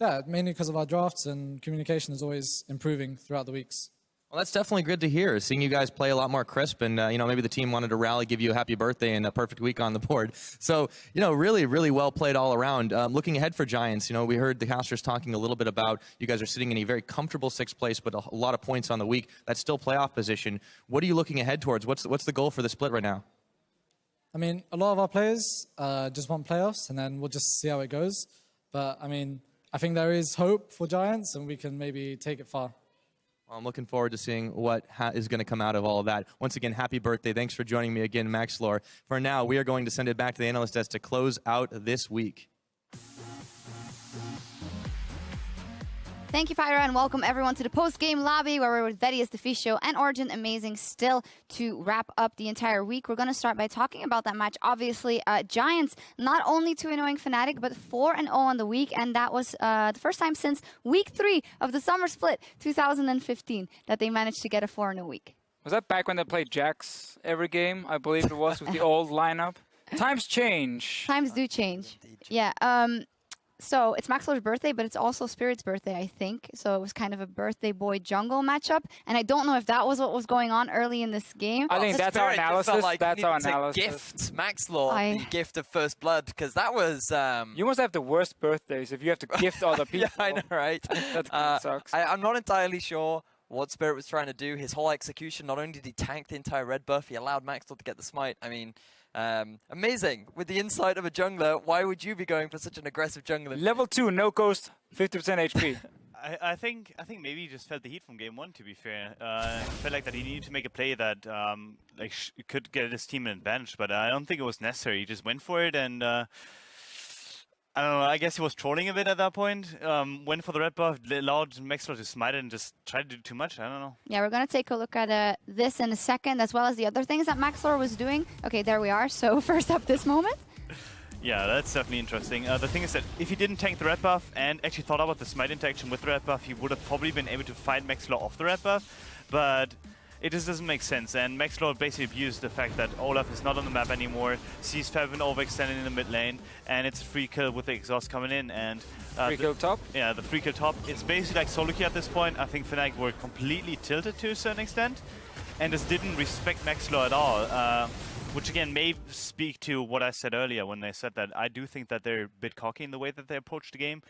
yeah, mainly because of our drafts and communication is always improving throughout the weeks. Well, that's definitely good to hear, seeing you guys play a lot more crisp, and maybe the team wanted to rally, give you a happy birthday and a perfect week on the board. So, really, really well played all around. Looking ahead for Giants, we heard the casters talking a little bit about you guys are sitting in a very comfortable 6th place, but a lot of points on the week. That's still playoff position. What are you looking ahead towards? What's the goal for the split right now? I mean, a lot of our players just want playoffs, and then we'll just see how it goes. But, I mean, I think there is hope for Giants, and we can maybe take it far. I'm looking forward to seeing what is going to come out of all of that. Once again, happy birthday. Thanks for joining me again, Maxlor. For now, we are going to send it back to the analyst desk to close out this week. Thank you, Pyra, and welcome everyone to the post-game lobby where we're with Vedius, the Fish Show, and Origin Amazing still to wrap up the entire week. We're going to start by talking about that match. Obviously, Giants not only 2-0 Fnatic, but 4-0 on the week, and that was the first time since week 3 of the summer split, 2015, that they managed to get a 4-0 week. Was that back when they played Jax every game? I believe it was with the old lineup. Times change. Times do change. Yeah. So it's Maxlor's birthday, but it's also Spirit's birthday, I think. So it was kind of a birthday boy jungle matchup. And I don't know if that was what was going on early in this game. I think that's our analysis. Like that's our to analysis. Gift Maxlor the gift of first blood, because that was... You must have the worst birthdays if you have to gift other people. Yeah, I know, right? That kind of sucks. I'm not entirely sure what Spirit was trying to do. His whole execution, not only did he tank the entire red buff, he allowed Maxlor to get the smite. I mean... amazing. With the insight of a jungler, why would you be going for such an aggressive jungler? Level 2, no ghost, 50% HP. I think maybe he just felt the heat from game 1, to be fair. Felt like that he needed to make a play that could get his team an advantage, but I don't think it was necessary. He just went for it, and I don't know, I guess he was trolling a bit at that point. Went for the red buff, allowed Maxlor to smite it and just tried to do too much. I don't know. Yeah, we're going to take a look at this in a second, as well as the other things that Maxlor was doing. Okay, there we are. So first up, this moment. Yeah, that's definitely interesting. The thing is that if he didn't tank the red buff and actually thought about the smite interaction with the red buff, he would have probably been able to fight Maxlor off the red buff. But it just doesn't make sense, and Maxlor basically abused the fact that Olaf is not on the map anymore, sees Fevin overextended in the mid lane, and it's a free kill with the exhaust coming in, and... free kill top? Yeah, the free kill top. It's basically like solo queue at this point. I think Fnatic were completely tilted to a certain extent, and just didn't respect Maxlor at all. Which again may speak to what I said earlier when they said that I do think that they're a bit cocky in the way that they approach the game.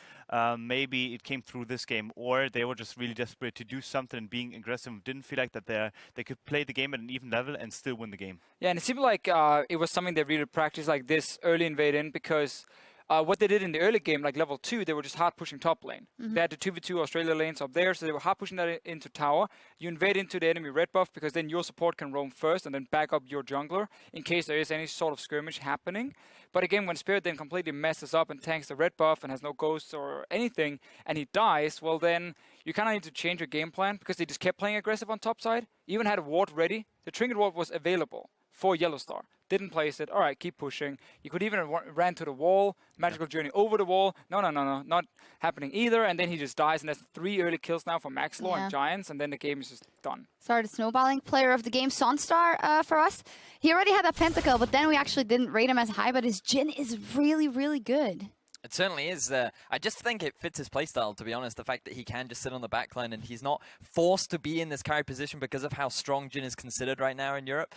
Maybe it came through this game, or they were just really desperate to do something and being aggressive. Didn't feel like that they could play the game at an even level and still win the game. Yeah, and it seemed like it was something they really practiced like this early in Invade-In, because what they did in the early game, like level 2, they were just hard pushing top lane. They had the 2v2 Australia lanes up there, so they were hard pushing that into tower. You invade into the enemy red buff, because then your support can roam first and then back up your jungler in case there is any sort of skirmish happening. But again, when Spirit then completely messes up and tanks the red buff and has no ghosts or anything, and he dies, well then you kind of need to change your game plan, because they just kept playing aggressive on top side. Even had a ward ready. The trinket ward was available for Yellow Star. Didn't place it. All right, keep pushing. You could even ran to the wall, magical journey over the wall. No, not happening either. And then he just dies, and that's 3 early kills now for Maxlor and Giants, and then the game is just done. Started snowballing. Player of the game, Sunstar, for us. He already had that pentakill, but then we actually didn't rate him as high, but his Jhin is really, really good. It certainly is. I just think it fits his playstyle, to be honest. The fact that he can just sit on the backline and he's not forced to be in this carry position because of how strong Jhin is considered right now in Europe.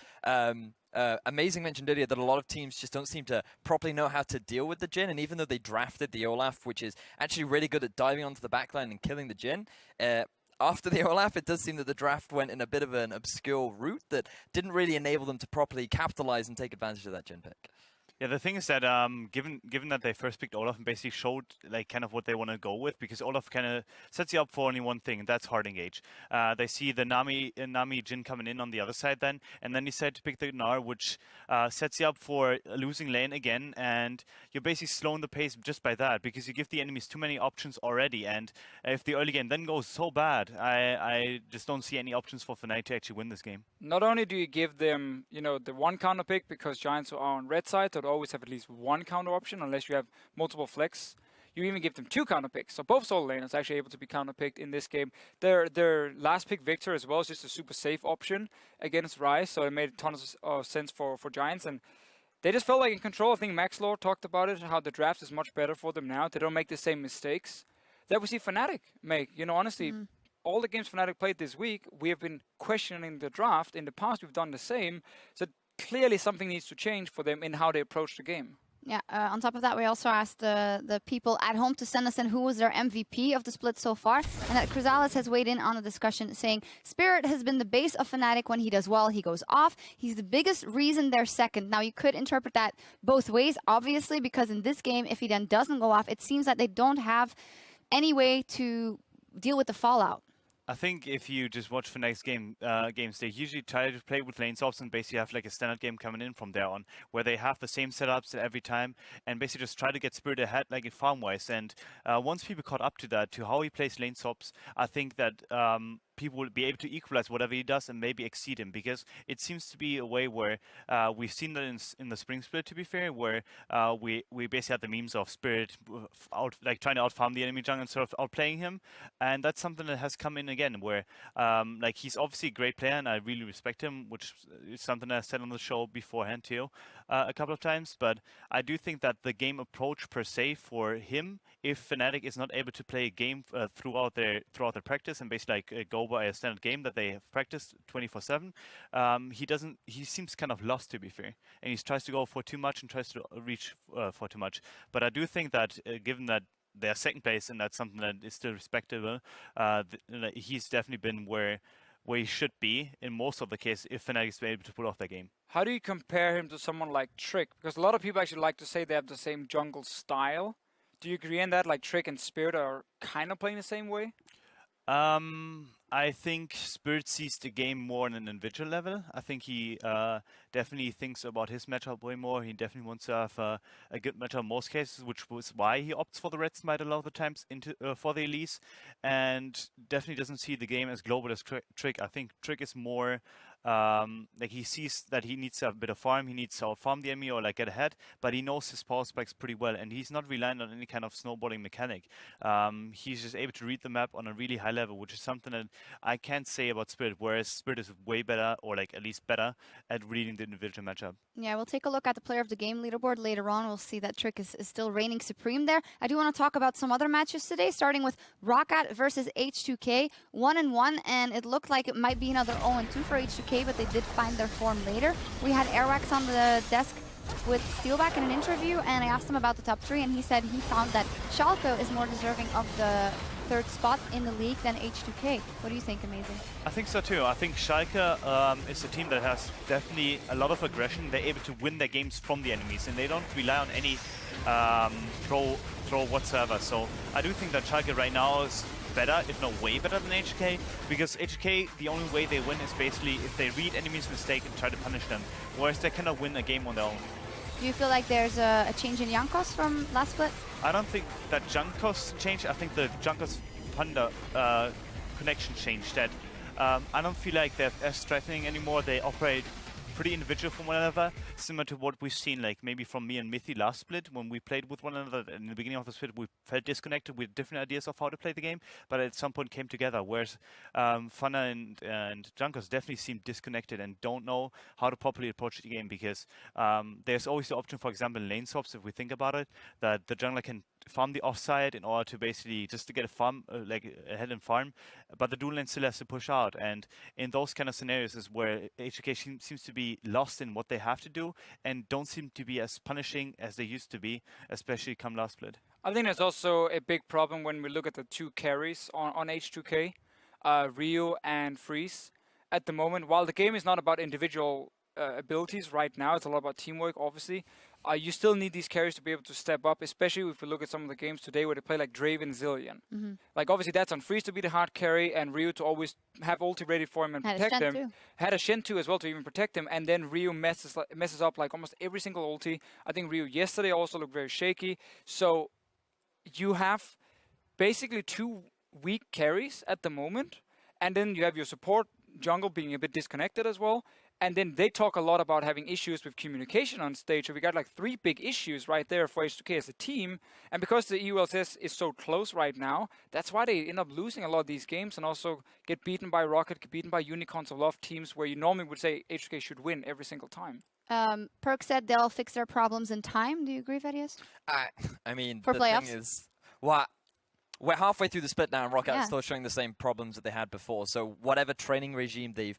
Amazing mentioned earlier that a lot of teams just don't seem to properly know how to deal with the Jhin, and even though they drafted the Olaf, which is actually really good at diving onto the backline and killing the Jhin, after the Olaf, it does seem that the draft went in a bit of an obscure route that didn't really enable them to properly capitalize and take advantage of that Jhin pick. Yeah, the thing is that given that they first picked Olaf and basically showed like kind of what they want to go with, because Olaf kind of sets you up for only one thing, and that's hard engage. They see the Nami Jhin coming in on the other side then, and then decide to pick the Gnar, which sets you up for losing lane again, and you're basically slowing the pace just by that, because you give the enemies too many options already, and if the early game then goes so bad, I just don't see any options for Fnatic to actually win this game. Not only do you give them, the one counter pick because Giants are on red side, so would always have at least one counter option unless you have multiple flex. You even give them 2 counter picks. So both solo laners actually able to be counter picked in this game. Their last pick Victor as well is just a super safe option against Ryze, so it made a ton of sense for Giants, and they just felt like in control. I think Max Lord talked about it, how the draft is much better for them now. They don't make the same mistakes that we see Fnatic make. You know, honestly, all the games Fnatic played this week, we have been questioning the draft. In the past, we've done the same. So clearly something needs to change for them in how they approach the game. Yeah, on top of that, we also asked the people at home to send us in who was their MVP of the split so far. And that Chrysalis has weighed in on the discussion, saying, Spirit has been the base of Fnatic. When he does well, he goes off. He's the biggest reason they're second. Now, you could interpret that both ways, obviously, because in this game, if he then doesn't go off, it seems that they don't have any way to deal with the fallout. I think if you just watch Fnatic's games, they usually try to play with lane swaps and basically have like a standard game coming in from there on, where they have the same setups every time and basically just try to get Spirit ahead like in farm-wise. And once people caught up to that, to how he plays lane swaps, I think that people will be able to equalize whatever he does and maybe exceed him, because it seems to be a way where we've seen that in the spring split, to be fair, where we basically had the memes of Spirit trying to outfarm the enemy jungle and sort of outplaying him, and that's something that has come in again, where like he's obviously a great player and I really respect him, which is something I said on the show beforehand too a couple of times. But I do think that the game approach per se for him, if Fnatic is not able to play a game throughout their practice and basically like go by a standard game that they have practiced 24/7, he seems kind of lost, to be fair, and he tries to go for too much and tries to reach for too much. But I do think that given that they're second place and that's something that is still respectable, he's definitely been where he should be in most of the case if Fnatic is able to pull off their game. How do you compare him to someone like Trick? Because a lot of people actually like to say they have the same jungle style. Do you agree on that? Like Trick and Spirit are kind of playing the same way? I think Spirit sees the game more on an individual level. I think he definitely thinks about his matchup way more. He definitely wants to have a good matchup in most cases, which was why he opts for the Red Smite a lot of the times for the Elise, and definitely doesn't see the game as global as Trick. I think Trick is more like he sees that he needs to have a bit of farm, he needs to outfarm the enemy or like get ahead, but he knows his power spikes pretty well and he's not reliant on any kind of snowballing mechanic. He's just able to read the map on a really high level, which is something that I can't say about Spirit, whereas Spirit is way better, or like at least better, at reading the individual matchup. Yeah, we'll take a look at the player of the game leaderboard later on. We'll see that Trick is still reigning supreme there. I do want to talk about some other matches today, starting with Roccat versus H2K, 1-1, and it looked like it might be another 0-2 for H2K, but they did find their form later. We had Airwax on the desk with Steelback in an interview, and I asked him about the top 3, and he said he found that Schalke is more deserving of the 3rd spot in the league than H2K. What do you think, Amazing? I think so too. I think Schalke is a team that has definitely a lot of aggression. They're able to win their games from the enemies, and they don't rely on any throw whatsoever. So I do think that Schalke right now is better, if not way better than HK, because HK, the only way they win is basically if they read enemies' mistake and try to punish them, whereas they cannot win a game on their own. Do you feel like there's a change in Jankos from last split? I don't think that Jankos changed. I think the Jankos Panda connection changed. That I don't feel like they're as threatening anymore. They operate pretty individual from one another, similar to what we've seen like maybe from me and Mithy last split when we played with one another. In the beginning of the split we felt disconnected with different ideas of how to play the game, but at some point came together, whereas Fana and Jankos definitely seem disconnected and don't know how to properly approach the game, because there's always the option, for example, in lane swaps, if we think about it, that the jungler can farm the offside in order to basically just to get a farm like ahead and farm, but the dual lane still has to push out, and in those kind of scenarios is where HK seems to be lost in what they have to do and don't seem to be as punishing as they used to be, especially come last split. I think there's also a big problem when we look at the 2 carries on H2K, Rio and Freeze. At the moment, while the game is not about individual abilities right now, it's a lot about teamwork, obviously. You still need these carries to be able to step up, especially if we look at some of the games today where they play like Draven Zillion. Like, obviously, that's on Freeze to be the hard carry, and Ryu to always have ulti ready for him and protect him. Had a Shen too as well to even protect him, and then Ryu messes up like almost every single ulti. I think Ryu yesterday also looked very shaky. So you have basically 2 weak carries at the moment, and then you have your support jungle being a bit disconnected as well, And then they talk a lot about having issues with communication on stage. So we got like 3 big issues right there for H2K as a team. And because the EU LCS is so close right now, that's why they end up losing a lot of these games and also get beaten by Rocket, get beaten by Unicorns, a lot of teams where you normally would say H2K should win every single time. Perk said they'll fix their problems in time. Do you agree, Vedius? I mean, For the playoffs? thing is, well, we're halfway through the split now, and Rocket Yeah. are still showing the same problems that they had before. So whatever training regime they've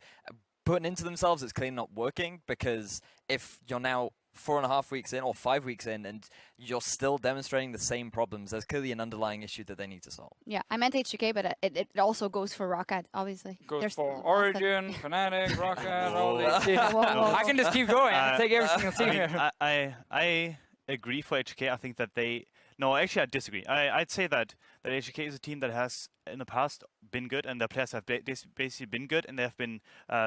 put into themselves, it's clearly not working, because if you're now 4.5 weeks in or 5 weeks in and you're still demonstrating the same problems, there's clearly an underlying issue that they need to solve. Yeah, I meant HGK, but it also goes for Rocket, obviously. Goes There's for lots of- Origin, Fnatic, Rocket, all these teams. Whoa, whoa, whoa. I can just keep going. I can take every single team here. I agree for HK. I think that they... No, actually, I disagree. I'd say that HK is a team that has, in the past, been good, and their players have basically been good, and they have been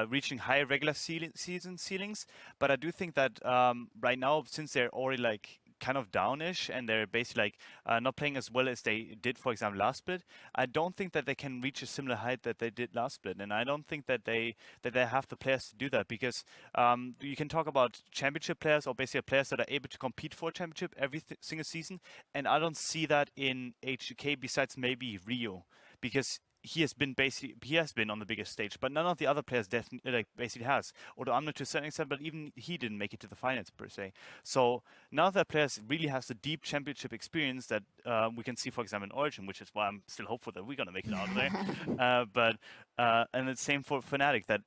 reaching high regular season ceilings. But I do think that right now, since they're already like kind of downish and they're basically like not playing as well as they did, for example, last split, I don't think that they can reach a similar height that they did last split, and I don't think that they have the players to do that, because you can talk about championship players or basically players that are able to compete for a championship every single season, and I don't see that in HK besides maybe Rio, because he has been on the biggest stage, but none of the other players basically has. Although I'm not to a certain extent, but even he didn't make it to the finals per se. So none of their players really has the deep championship experience that we can see, for example, in Origin, which is why I'm still hopeful that we're gonna make it out of there. And it's same for Fnatic, that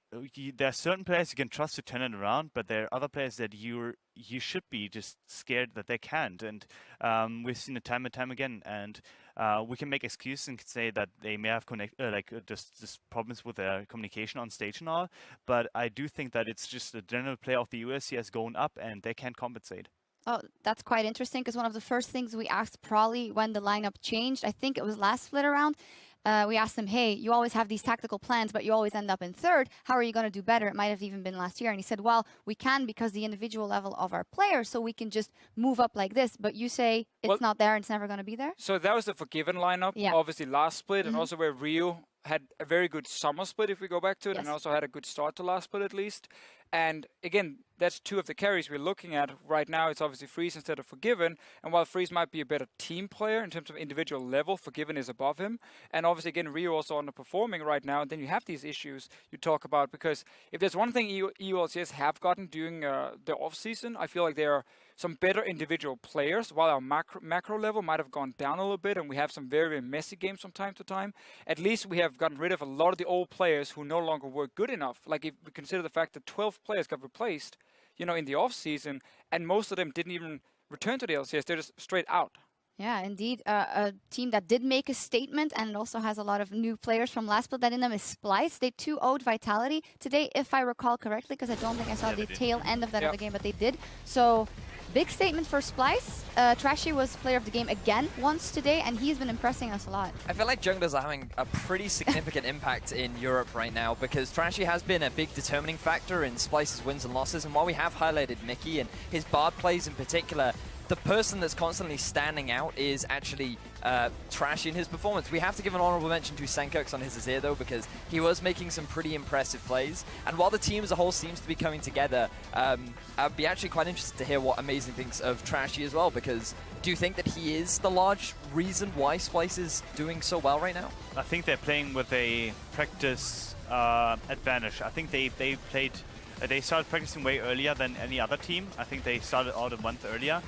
there are certain players you can trust to turn it around, but there are other players that you should be just scared that they can't. And we've seen it time and time again. And we can make excuses and say that they may have just problems with their communication on stage and all, but I do think that it's just the general play of the USCS going up, and they can't compensate. Oh, that's quite interesting, because one of the first things we asked Prolly when the lineup changed, I think it was last split around, we asked him, hey, you always have these tactical plans, but you always end up in third. How are you going to do better? It might have even been last year. And he said, well, we can because the individual level of our players, so we can just move up like this. But you say it's not there and it's never going to be there? So that was the Forgiven lineup, obviously last split, and also where Rio had a very good summer split, if we go back to it, and also had a good start to last split at least. And again, that's 2 of the carries we're looking at right now. It's obviously Freeze instead of Forgiven. And while Freeze might be a better team player in terms of individual level, Forgiven is above him. And obviously, again, Rio also underperforming right now. And then you have these issues you talk about, because if there's one thing EU LCS have gotten during the off-season, I feel like there are some better individual players, while our macro level might have gone down a little bit, and we have some very, very messy games from time to time. At least we have gotten rid of a lot of the old players who no longer work good enough. Like if we consider the fact that 12 players got replaced, in the off season, and most of them didn't even return to the LCS. They're just straight out. Yeah, indeed. A team that did make a statement, and it also has a lot of new players from last split that in them is Splice. They 2-0'd Vitality today, if I recall correctly, because I don't think I saw the tail end of that other game, but they did. So big statement for Splice. Trashy was player of the game again once today, and he's been impressing us a lot. I feel like junglers are having a pretty significant impact in Europe right now, because Trashy has been a big determining factor in Splice's wins and losses. And while we have highlighted Mickey and his Bard plays in particular, the person that's constantly standing out is actually Trashy in his performance. We have to give an honorable mention to Senkirks on his Azir, though, because he was making some pretty impressive plays. And while the team as a whole seems to be coming together, I'd be actually quite interested to hear what Amazing thinks of Trashy as well, because do you think that he is the large reason why Splice is doing so well right now? I think they're playing with a practice advantage. I think they started practicing way earlier than any other team. I think they started out a month earlier.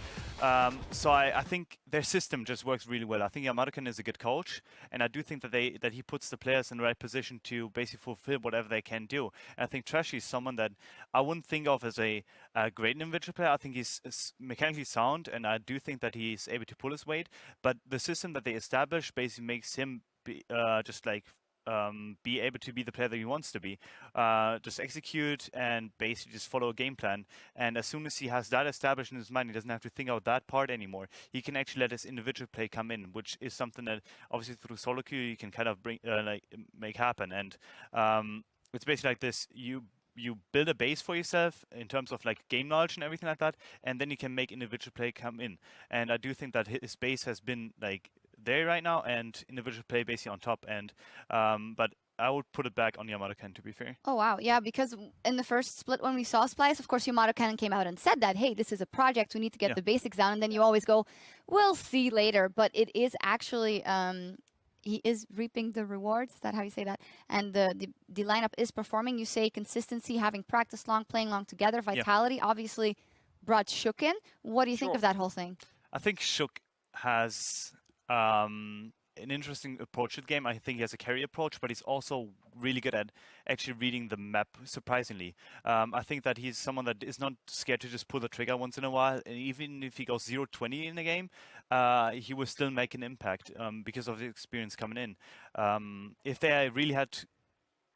So I think their system just works really well. I think Yamadukan is a good coach, and I do think that he puts the players in the right position to basically fulfill whatever they can do. And I think Trashy is someone that I wouldn't think of as a great individual player. I think he's mechanically sound, and I do think that he's able to pull his weight. But the system that they establish basically makes him be able to be the player that he wants to be. Just execute and basically just follow a game plan. And as soon as he has that established in his mind, he doesn't have to think about that part anymore. He can actually let his individual play come in, which is something that obviously through solo queue you can kind of make happen. And it's basically like this: you build a base for yourself in terms of like game knowledge and everything like that, and then you can make individual play come in. And I do think that his base has been like there right now, and individual play basically on top. And but I would put it back on Yamato Ken, to be fair. Oh, wow. Yeah, because in the first split when we saw Splice, of course, Yamato Cannon came out and said that, hey, this is a project. We need to get the basics down. And then you always go, we'll see later. But it is actually, he is reaping the rewards. Is that how you say that? And the lineup is performing. You say consistency, having practiced long, playing long together. Vitality obviously brought Shook in. What do you think of that whole thing? I think Shook has an interesting approach to the game. I think he has a carry approach, but he's also really good at actually reading the map, surprisingly. I think that he's someone that is not scared to just pull the trigger once in a while. And even if he goes 0-20 in the game, he will still make an impact because of the experience coming in. If they really had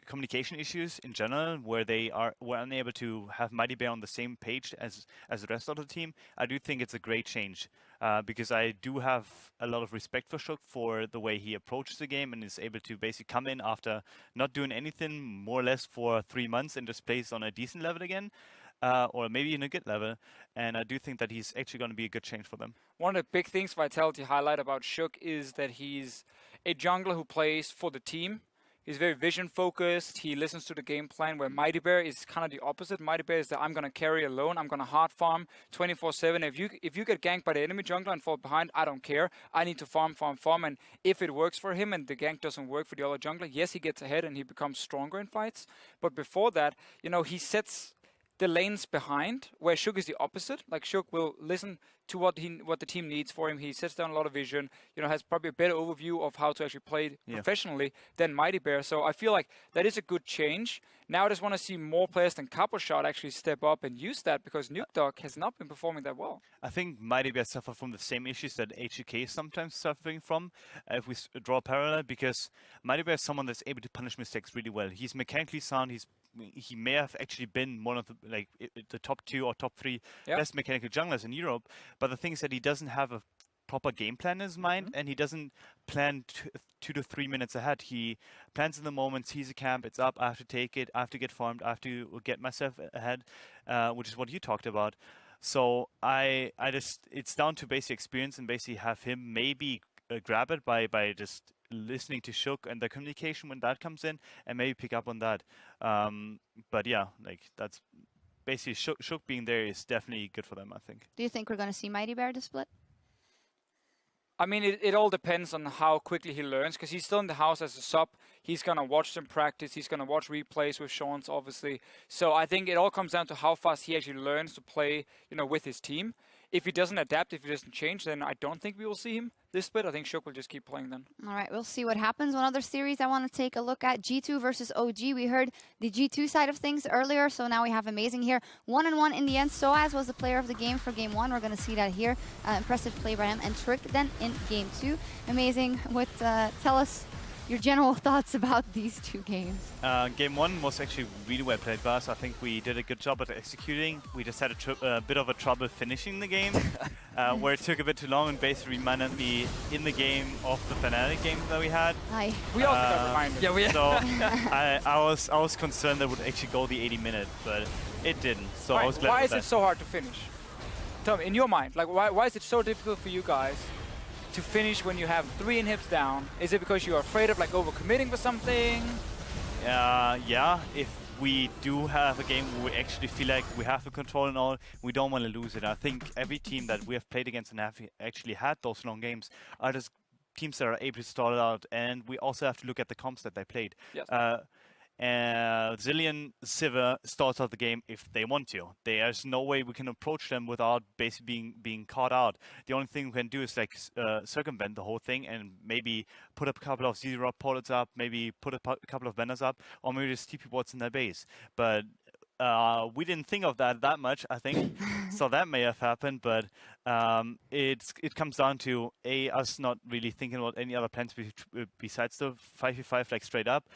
communication issues in general, where they were unable to have Mighty Bear on the same page as the rest of the team, I do think it's a great change because I do have a lot of respect for Shook for the way he approaches the game and is able to basically come in after not doing anything more or less for 3 months and just plays on a decent level again. Or maybe in a good level, and I do think that he's actually going to be a good change for them. One of the big things Vitality highlight about Shook is that he's a jungler who plays for the team. He's very vision focused. He listens to the game plan, where Mighty Bear is kind of the opposite. Mighty Bear is that I'm going to carry alone. I'm going to hard farm 24/7. If you get ganked by the enemy jungler and fall behind, I don't care. I need to farm. And if it works for him and the gank doesn't work for the other jungler, yes, he gets ahead and he becomes stronger in fights. But before that, he sets the lanes behind, where Shook is the opposite. Like, Shook will listen to what the team needs for him. He sets down a lot of vision, has probably a better overview of how to actually play professionally than Mighty Bear. So I feel like that is a good change. Now I just want to see more players than Caposhot actually step up and use that, because Nuke Dog has not been performing that well. I think Mighty Bear suffer from the same issues that HGK is sometimes suffering from, if we draw a parallel, because Mighty Bear is someone that's able to punish mistakes really well. He's mechanically sound. He may have actually been one of the top 2 or top 3 best mechanical junglers in Europe, but the thing is that he doesn't have a proper game plan in his mind, and he doesn't plan 2 to 3 minutes ahead. He plans in the moment, sees a camp, it's up, I have to take it, I have to get farmed, I have to get myself ahead, which is what you talked about. So it's down to basic experience and basically have him maybe grab it by just listening to Shook and the communication when that comes in, and maybe pick up on that. But yeah, that's basically Shook being there is definitely good for them, I think. Do you think we're going to see Mighty Bear to split? I mean, it all depends on how quickly he learns, because he's still in the house as a sub. He's going to watch them practice. He's going to watch replays with Sean's, obviously. So I think it all comes down to how fast he actually learns to play, with his team. If he doesn't adapt, if he doesn't change, then I don't think we will see him this split. I think Shook will just keep playing then. All right, we'll see what happens. One other series I want to take a look at, G2 versus OG. We heard the G2 side of things earlier, so now we have Amazing here. 1-1 in the end. Soaz was the player of the game for Game 1. We're going to see that here. Impressive play by him. And Trick then in Game 2. Amazing. Tell us your general thoughts about these 2 games. Game 1 was actually really well played by us. I think we did a good job at executing. We just had a bit of a trouble finishing the game, where it took a bit too long and basically reminded me in the game of the Fnatic game that we had. We also got reminded. Yeah, So I was concerned that it would actually go the 80 minutes, but it didn't. So I was glad. Why is it so hard to finish? Tell me, in your mind, why is it so difficult for you guys to finish when you have 3 inhibs down? Is it because you're afraid of overcommitting for something? Yeah, if we do have a game where we actually feel like we have the control and all, we don't want to lose it. I think every team that we have played against and have actually had those long games are just teams that are able to start it out, and we also have to look at the comps that they played. Yes. Zillion Sivir starts out the game if they want to. There's no way we can approach them without basically being caught out. The only thing we can do is circumvent the whole thing and maybe put a couple of zero portals up, maybe put a couple of banners up, or maybe just TP bots in their base. But we didn't think of that much, I think. So that may have happened, but it comes down to us not really thinking about any other plans besides the 5v5 straight up,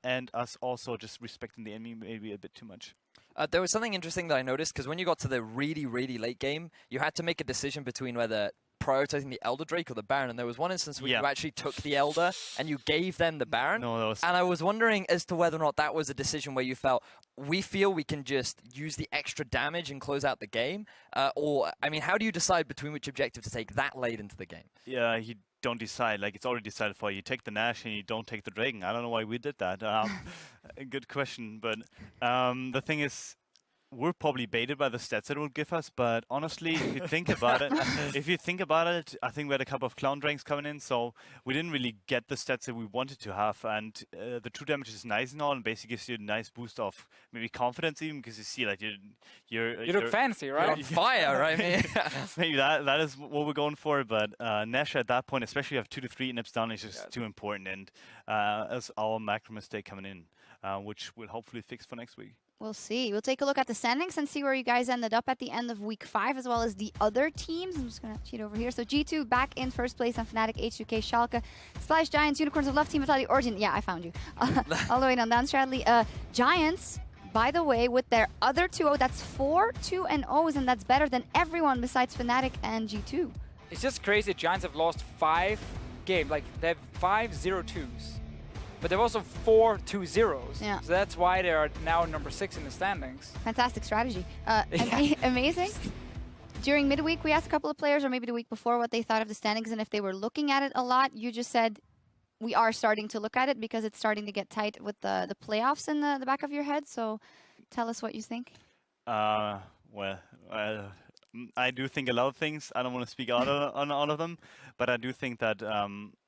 and us also just respecting the enemy maybe a bit too much. There was something interesting that I noticed, because when you got to the really, really late game, you had to make a decision between whether prioritizing the Elder Drake or the Baron, and there was one instance where you actually took the Elder and you gave them the Baron. No, and I was wondering as to whether or not that was a decision where you felt, we feel we can just use the extra damage and close out the game, or, I mean, how do you decide between which objective to take that late into the game? Yeah, you don't decide. Like, it's already decided for you. You take the Nash and you don't take the Dragon. I don't know why we did that. A good question. But the thing is, we're probably baited by the stats it will give us, but honestly, if you think about it, I think we had a couple of clown drakes coming in, so we didn't really get the stats that we wanted to have. And the true damage is nice and all, and basically gives you a nice boost of maybe confidence, even because you see like you're You look fancy, right? You're on fire, right? maybe that is what we're going for. But Nash at that point, especially if you have 2 to 3 nips down, is just too important. And as our macro mistake coming in, which we'll hopefully fix for next week. We'll see. We'll take a look at the standings and see where you guys ended up at the end of week 5, as well as the other teams. I'm just going to cheat over here. So G2 back in first place on Fnatic, H2K, Schalke, Splash Giants, Unicorns of Love, Team Vitality, Origin. Yeah, I found you. All the way down Stradley. Giants, by the way, with their other 2-0, that's 4 2-0s, and that's better than everyone besides Fnatic and G2. It's just crazy. Giants have lost 5 games. Like, they have 5 0-2s. But they've also 4 2-0s. Yeah. So that's why they are now number 6 in the standings. Fantastic strategy. Amazing. During midweek, we asked a couple of players, or maybe the week before, what they thought of the standings and if they were looking at it a lot. You just said we are starting to look at it because it's starting to get tight with the playoffs in the back of your head. So tell us what you think. Well, I do think a lot of things. I don't want to speak out on all of them, but I do think that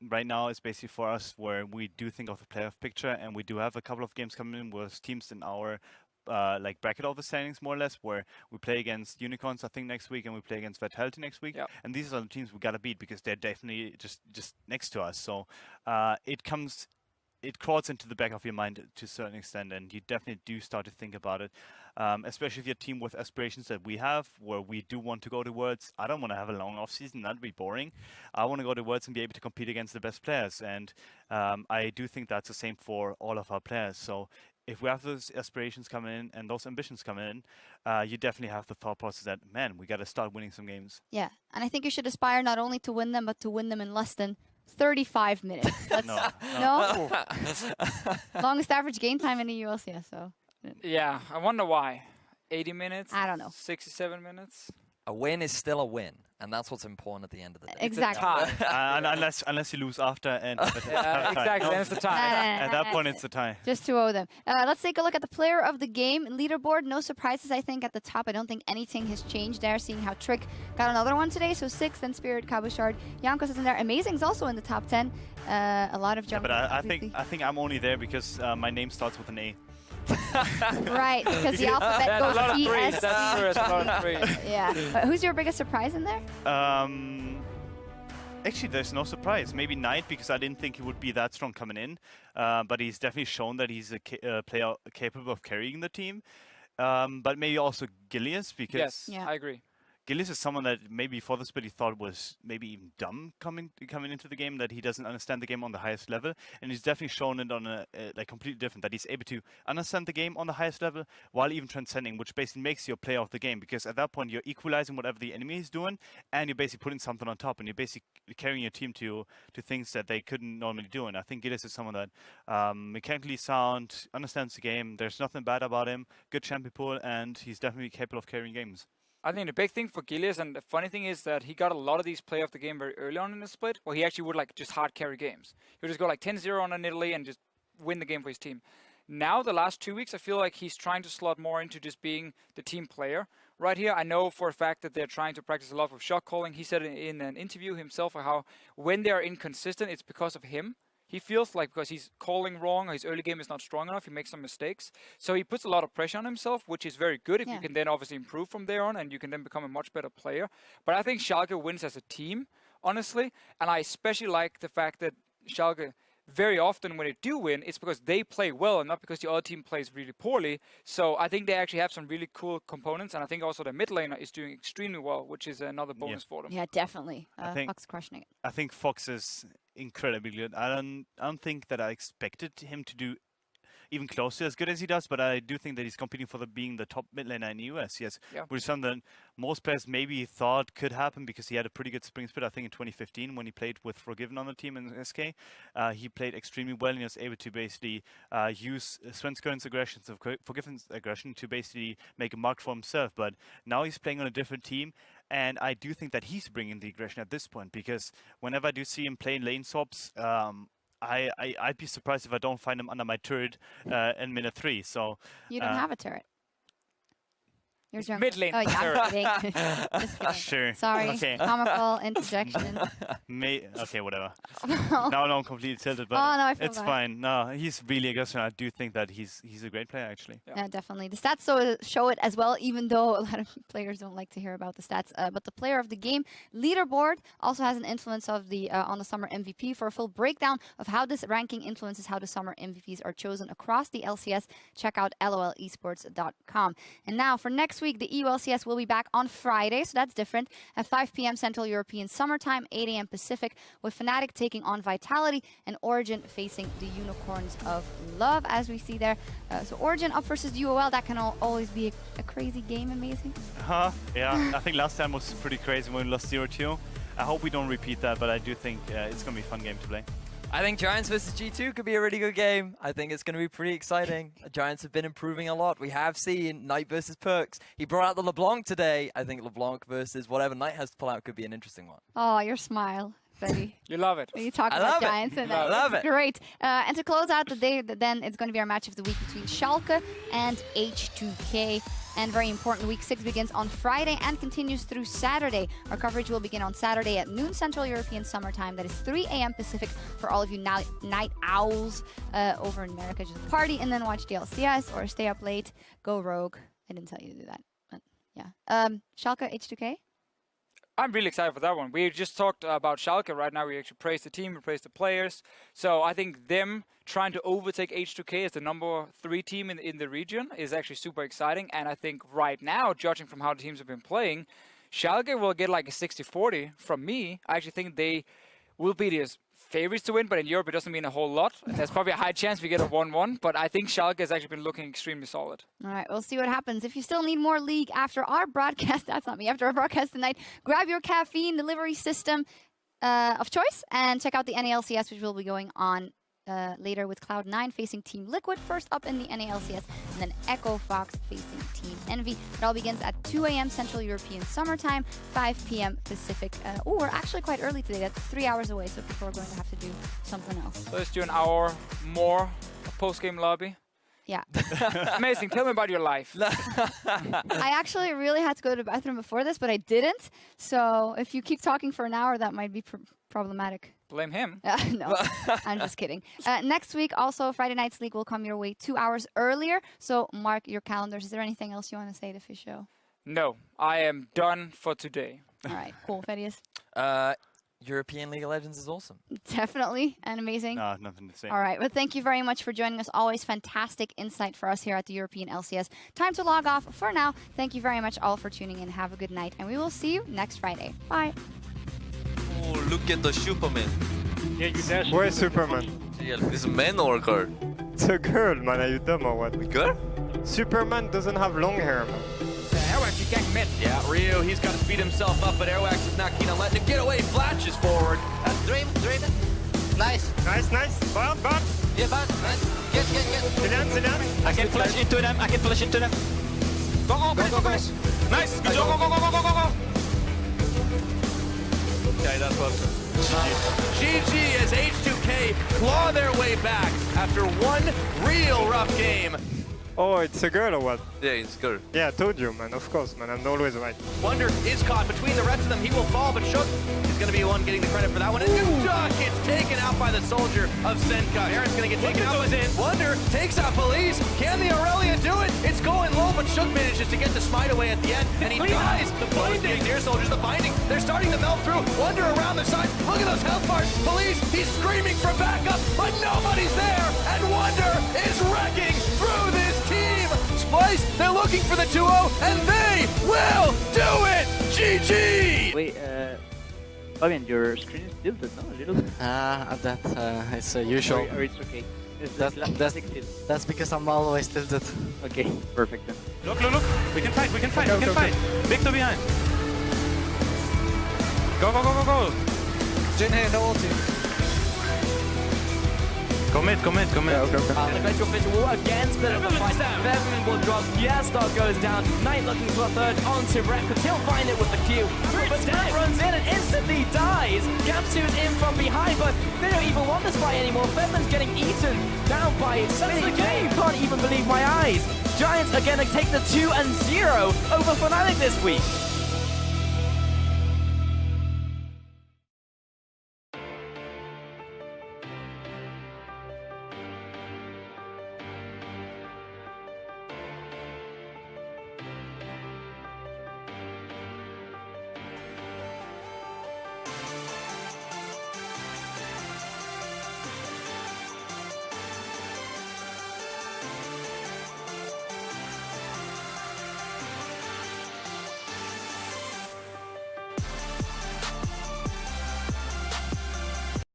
right now it's basically for us where we do think of the playoff picture, and we do have a couple of games coming in with teams in our like bracket of the standings, more or less, where we play against Unicorns, I think, next week, and we play against Vitality next week. Yep. And these are the teams we gotta beat because they're definitely just next to us. So it crawls into the back of your mind to a certain extent, and you definitely do start to think about it, especially if you're a team with aspirations that we have, where we do want to go to Worlds. I don't want to have a long off-season. That'd be boring. I want to go to Worlds and be able to compete against the best players, and I do think that's the same for all of our players. So if we have those aspirations coming in and those ambitions coming in, you definitely have the thought process that, man, we got to start winning some games. Yeah, and I think you should aspire not only to win them, but to win them in less than 35 minutes. No? Longest average game time in the ULCS, so. Yeah, I wonder why. 80 minutes? I don't know. 67 minutes? A win is still a win, and that's what's important at the end of the day. Exactly. Unless you lose after and exactly, then it's the tie. At that point, it's the tie. Just 2-0 them. Let's take a look at the player of the game leaderboard. No surprises, I think, at the top. I don't think anything has changed there, seeing how Trick got another one today. So 6th, then Spirit, Kabushard. Jankos is in there. Amazing's also in the top 10. A lot of jump. Yeah, but I think I'm only there because my name starts with an A. Right, because the alphabet goes E, S, That's true, it's a lot of threes. Yeah. But who's your biggest surprise in there? Actually, there's no surprise. Maybe Knight, because I didn't think he would be that strong coming in. But he's definitely shown that he's a player capable of carrying the team. But maybe also Gilius, because Yes, I agree. Gilius is someone that maybe before the split he thought was maybe even dumb coming into the game, that he doesn't understand the game on the highest level, and he's definitely shown it on a like completely different, that he's able to understand the game on the highest level while even transcending, which basically makes you a player of the game, because at that point you're equalizing whatever the enemy is doing, and you're basically putting something on top, and you're basically carrying your team to things that they couldn't normally do. And I think Gilius is someone that mechanically sound, understands the game. There's nothing bad about him. Good champion pool, and he's definitely capable of carrying games. I think the big thing for Gilius, and the funny thing is that he got a lot of these play of the game very early on in the split, where he actually would like just hard carry games. He would just go like 10-0 on Italy and just win the game for his team. Now, the last 2 weeks, I feel like he's trying to slot more into just being the team player. Right here, I know for a fact that they're trying to practice a lot with shot calling. He said in an interview himself how when they're inconsistent, it's because of him. He feels like because he's calling wrong, or his early game is not strong enough, he makes some mistakes. So he puts a lot of pressure on himself, which is very good if you can then obviously improve from there on, and you can then become a much better player. But I think Schalke wins as a team, honestly. And I especially like the fact that Schalke, very often when they do win, it's because they play well and not because the other team plays really poorly. So I think they actually have some really cool components, and I think also the mid laner is doing extremely well, which is another bonus for them. Yeah, definitely. Fox crushing it. I think Fox is incredibly good. I don't think that I expected him to do even close to as good as he does, but I do think that he's competing for being the top mid laner in the US, yes. Yeah. Which is something that most players maybe thought could happen because he had a pretty good spring split, I think in 2015 when he played with Forgiven on the team in SK. He played extremely well and he was able to basically use Svenskern's aggression, so Forgiven's aggression, to basically make a mark for himself. But now he's playing on a different team, And I do think that he's bringing the aggression at this point, because whenever I do see him playing lane swaps, I'd be surprised if I don't find him under my turret in minute 3. So You don't have a turret. Your turn. Mid lane. Oh, yeah, I'm kidding. Just kidding. Sure. Sorry, Okay. comical interjection. Okay, whatever. Now I'm completely tilted, but Oh, no, I feel it's bad. fine. No, he's really aggressive. I do think that he's a great player, actually. Yeah, definitely. The stats show it as well, even though a lot of players don't like to hear about the stats. But the player of the game leaderboard also has an influence of the on the summer MVP. For a full breakdown of how this ranking influences how the summer MVPs are chosen across the LCS, check out lolesports.com. And now for next week, the EU LCS will be back on Friday, so that's different, at 5 p.m. Central European Summertime, 8 a.m. Pacific, with Fnatic taking on Vitality and Origin facing the Unicorns of Love, as we see there. So Origin up versus UOL, that can always be a crazy game, amazing. Yeah, I think last time was pretty crazy when we lost 0-2. I hope we don't repeat that, but I do think it's going to be a fun game to play. I think Giants versus G2 could be a really good game. I think it's going to be pretty exciting. Giants have been improving a lot. We have seen Knight versus Perks. He brought out the LeBlanc today. I think LeBlanc versus whatever Knight has to pull out could be an interesting one. Oh, your smile, Betty. You love it. When you talk I about love it. Giants, and I love it. Great. And to close out the day, then it's going to be our match of the week between Schalke and H2K. And very important, week 6 begins on Friday and continues through Saturday. Our coverage will begin on Saturday at noon Central European Summertime. That is 3 a.m. Pacific for all of you night owls over in America. Just party and then watch the LCS or stay up late. Go rogue. I didn't tell you to do that, but yeah. Schalke, H2K? I'm really excited for that one. We just talked about Schalke right now. We actually praised the team, we praised the players. So I think them trying to overtake H2K as the number 3 team in the region is actually super exciting. And I think right now, judging from how the teams have been playing, Schalke will get like a 60-40 from me. I actually think they will be the favorites to win, but in Europe it doesn't mean a whole lot. There's probably a high chance we get a 1-1, but I think Schalke has actually been looking extremely solid. All right, we'll see what happens. If you still need more league after our broadcast, that's not me, after our broadcast tonight, grab your caffeine delivery system of choice and check out the NALCS, which will be going on later with Cloud9 facing Team Liquid, first up in the NALCS, and then Echo Fox facing Team Envy. It all begins at 2 a.m. Central European Summertime, 5 p.m. Pacific. We're actually quite early today. That's 3 hours away, so people are going to have to do something else. So let's do an hour more post-game lobby. Yeah. Amazing. Tell me about your life. I actually really had to go to the bathroom before this, but I didn't. So if you keep talking for an hour, that might be problematic. Blame him. No, I'm just kidding. Next week, also, Friday Night's League will come your way 2 hours earlier. So mark your calendars. Is there anything else you want to say to Fisho? No, I am done for today. All right, cool. Thaddeus? European League of Legends is awesome. Definitely, and amazing. No, nothing to say. All right, well, thank you very much for joining us. Always fantastic insight for us here at the European LCS. Time to log off for now. Thank you very much all for tuning in. Have a good night, and we will see you next Friday. Bye. Oh, look at the Superman. Yeah, you dash. Where's Superman? Is a man or a girl? It's a girl, man. Are you dumb or what? A girl? Superman doesn't have long hair, man. Airwax, you gank mid. Yeah, Ryu, he's got to speed himself up, but Airwax is not keen on letting him get away. Flashes forward. Draven. Nice. Nice. Bad. Yeah, bad. Nice. Get. Zilan. I can flash into them. Go, guys. Nice. Good job. Go. Okay, that's close. GG as H2K claw their way back after one real rough game. Oh, it's a girl or what? Yeah, it's a girl. Yeah, I told you, man. Of course, man. I'm always right. Wonder is caught between the rest of them. He will fall, but Shook is going to be the one getting the credit for that one. And Duck gets taken out by the soldier of Senka. Aaron's going to get taken out. Wonder takes out Police. Can the Aurelia do it? It's going low, but Shook manages to get the smite away at the end, and he dies. The binding. Deer soldiers, the binding. They're starting to melt through. Wonder around the side. Look at those health bars. Police, he's screaming for backup, but nobody's there. And Wonder is wrecking through this team. Splice, they're looking for the 2-0, and they will do it! GG! Wait, Fabian, your screen is tilted, no? A little bit? It's usual. Or it's okay? That's because I'm always tilted. Okay, perfect then. Look. We can fight. Victor behind. Go. Jin here, no ulti. Go mid. The Glacial Fissure will again split up the fight. Featherman will drop. Yastar goes down. Knight looking for a third onto Repcos. He'll find it with the Q. But Snap runs in and instantly dies. Gamsu's in from behind, but they don't even want this fight anymore. Featherman's getting eaten down by Spinning. Can't even believe my eyes. Giants are going to take the 2-0 over Fnatic this week.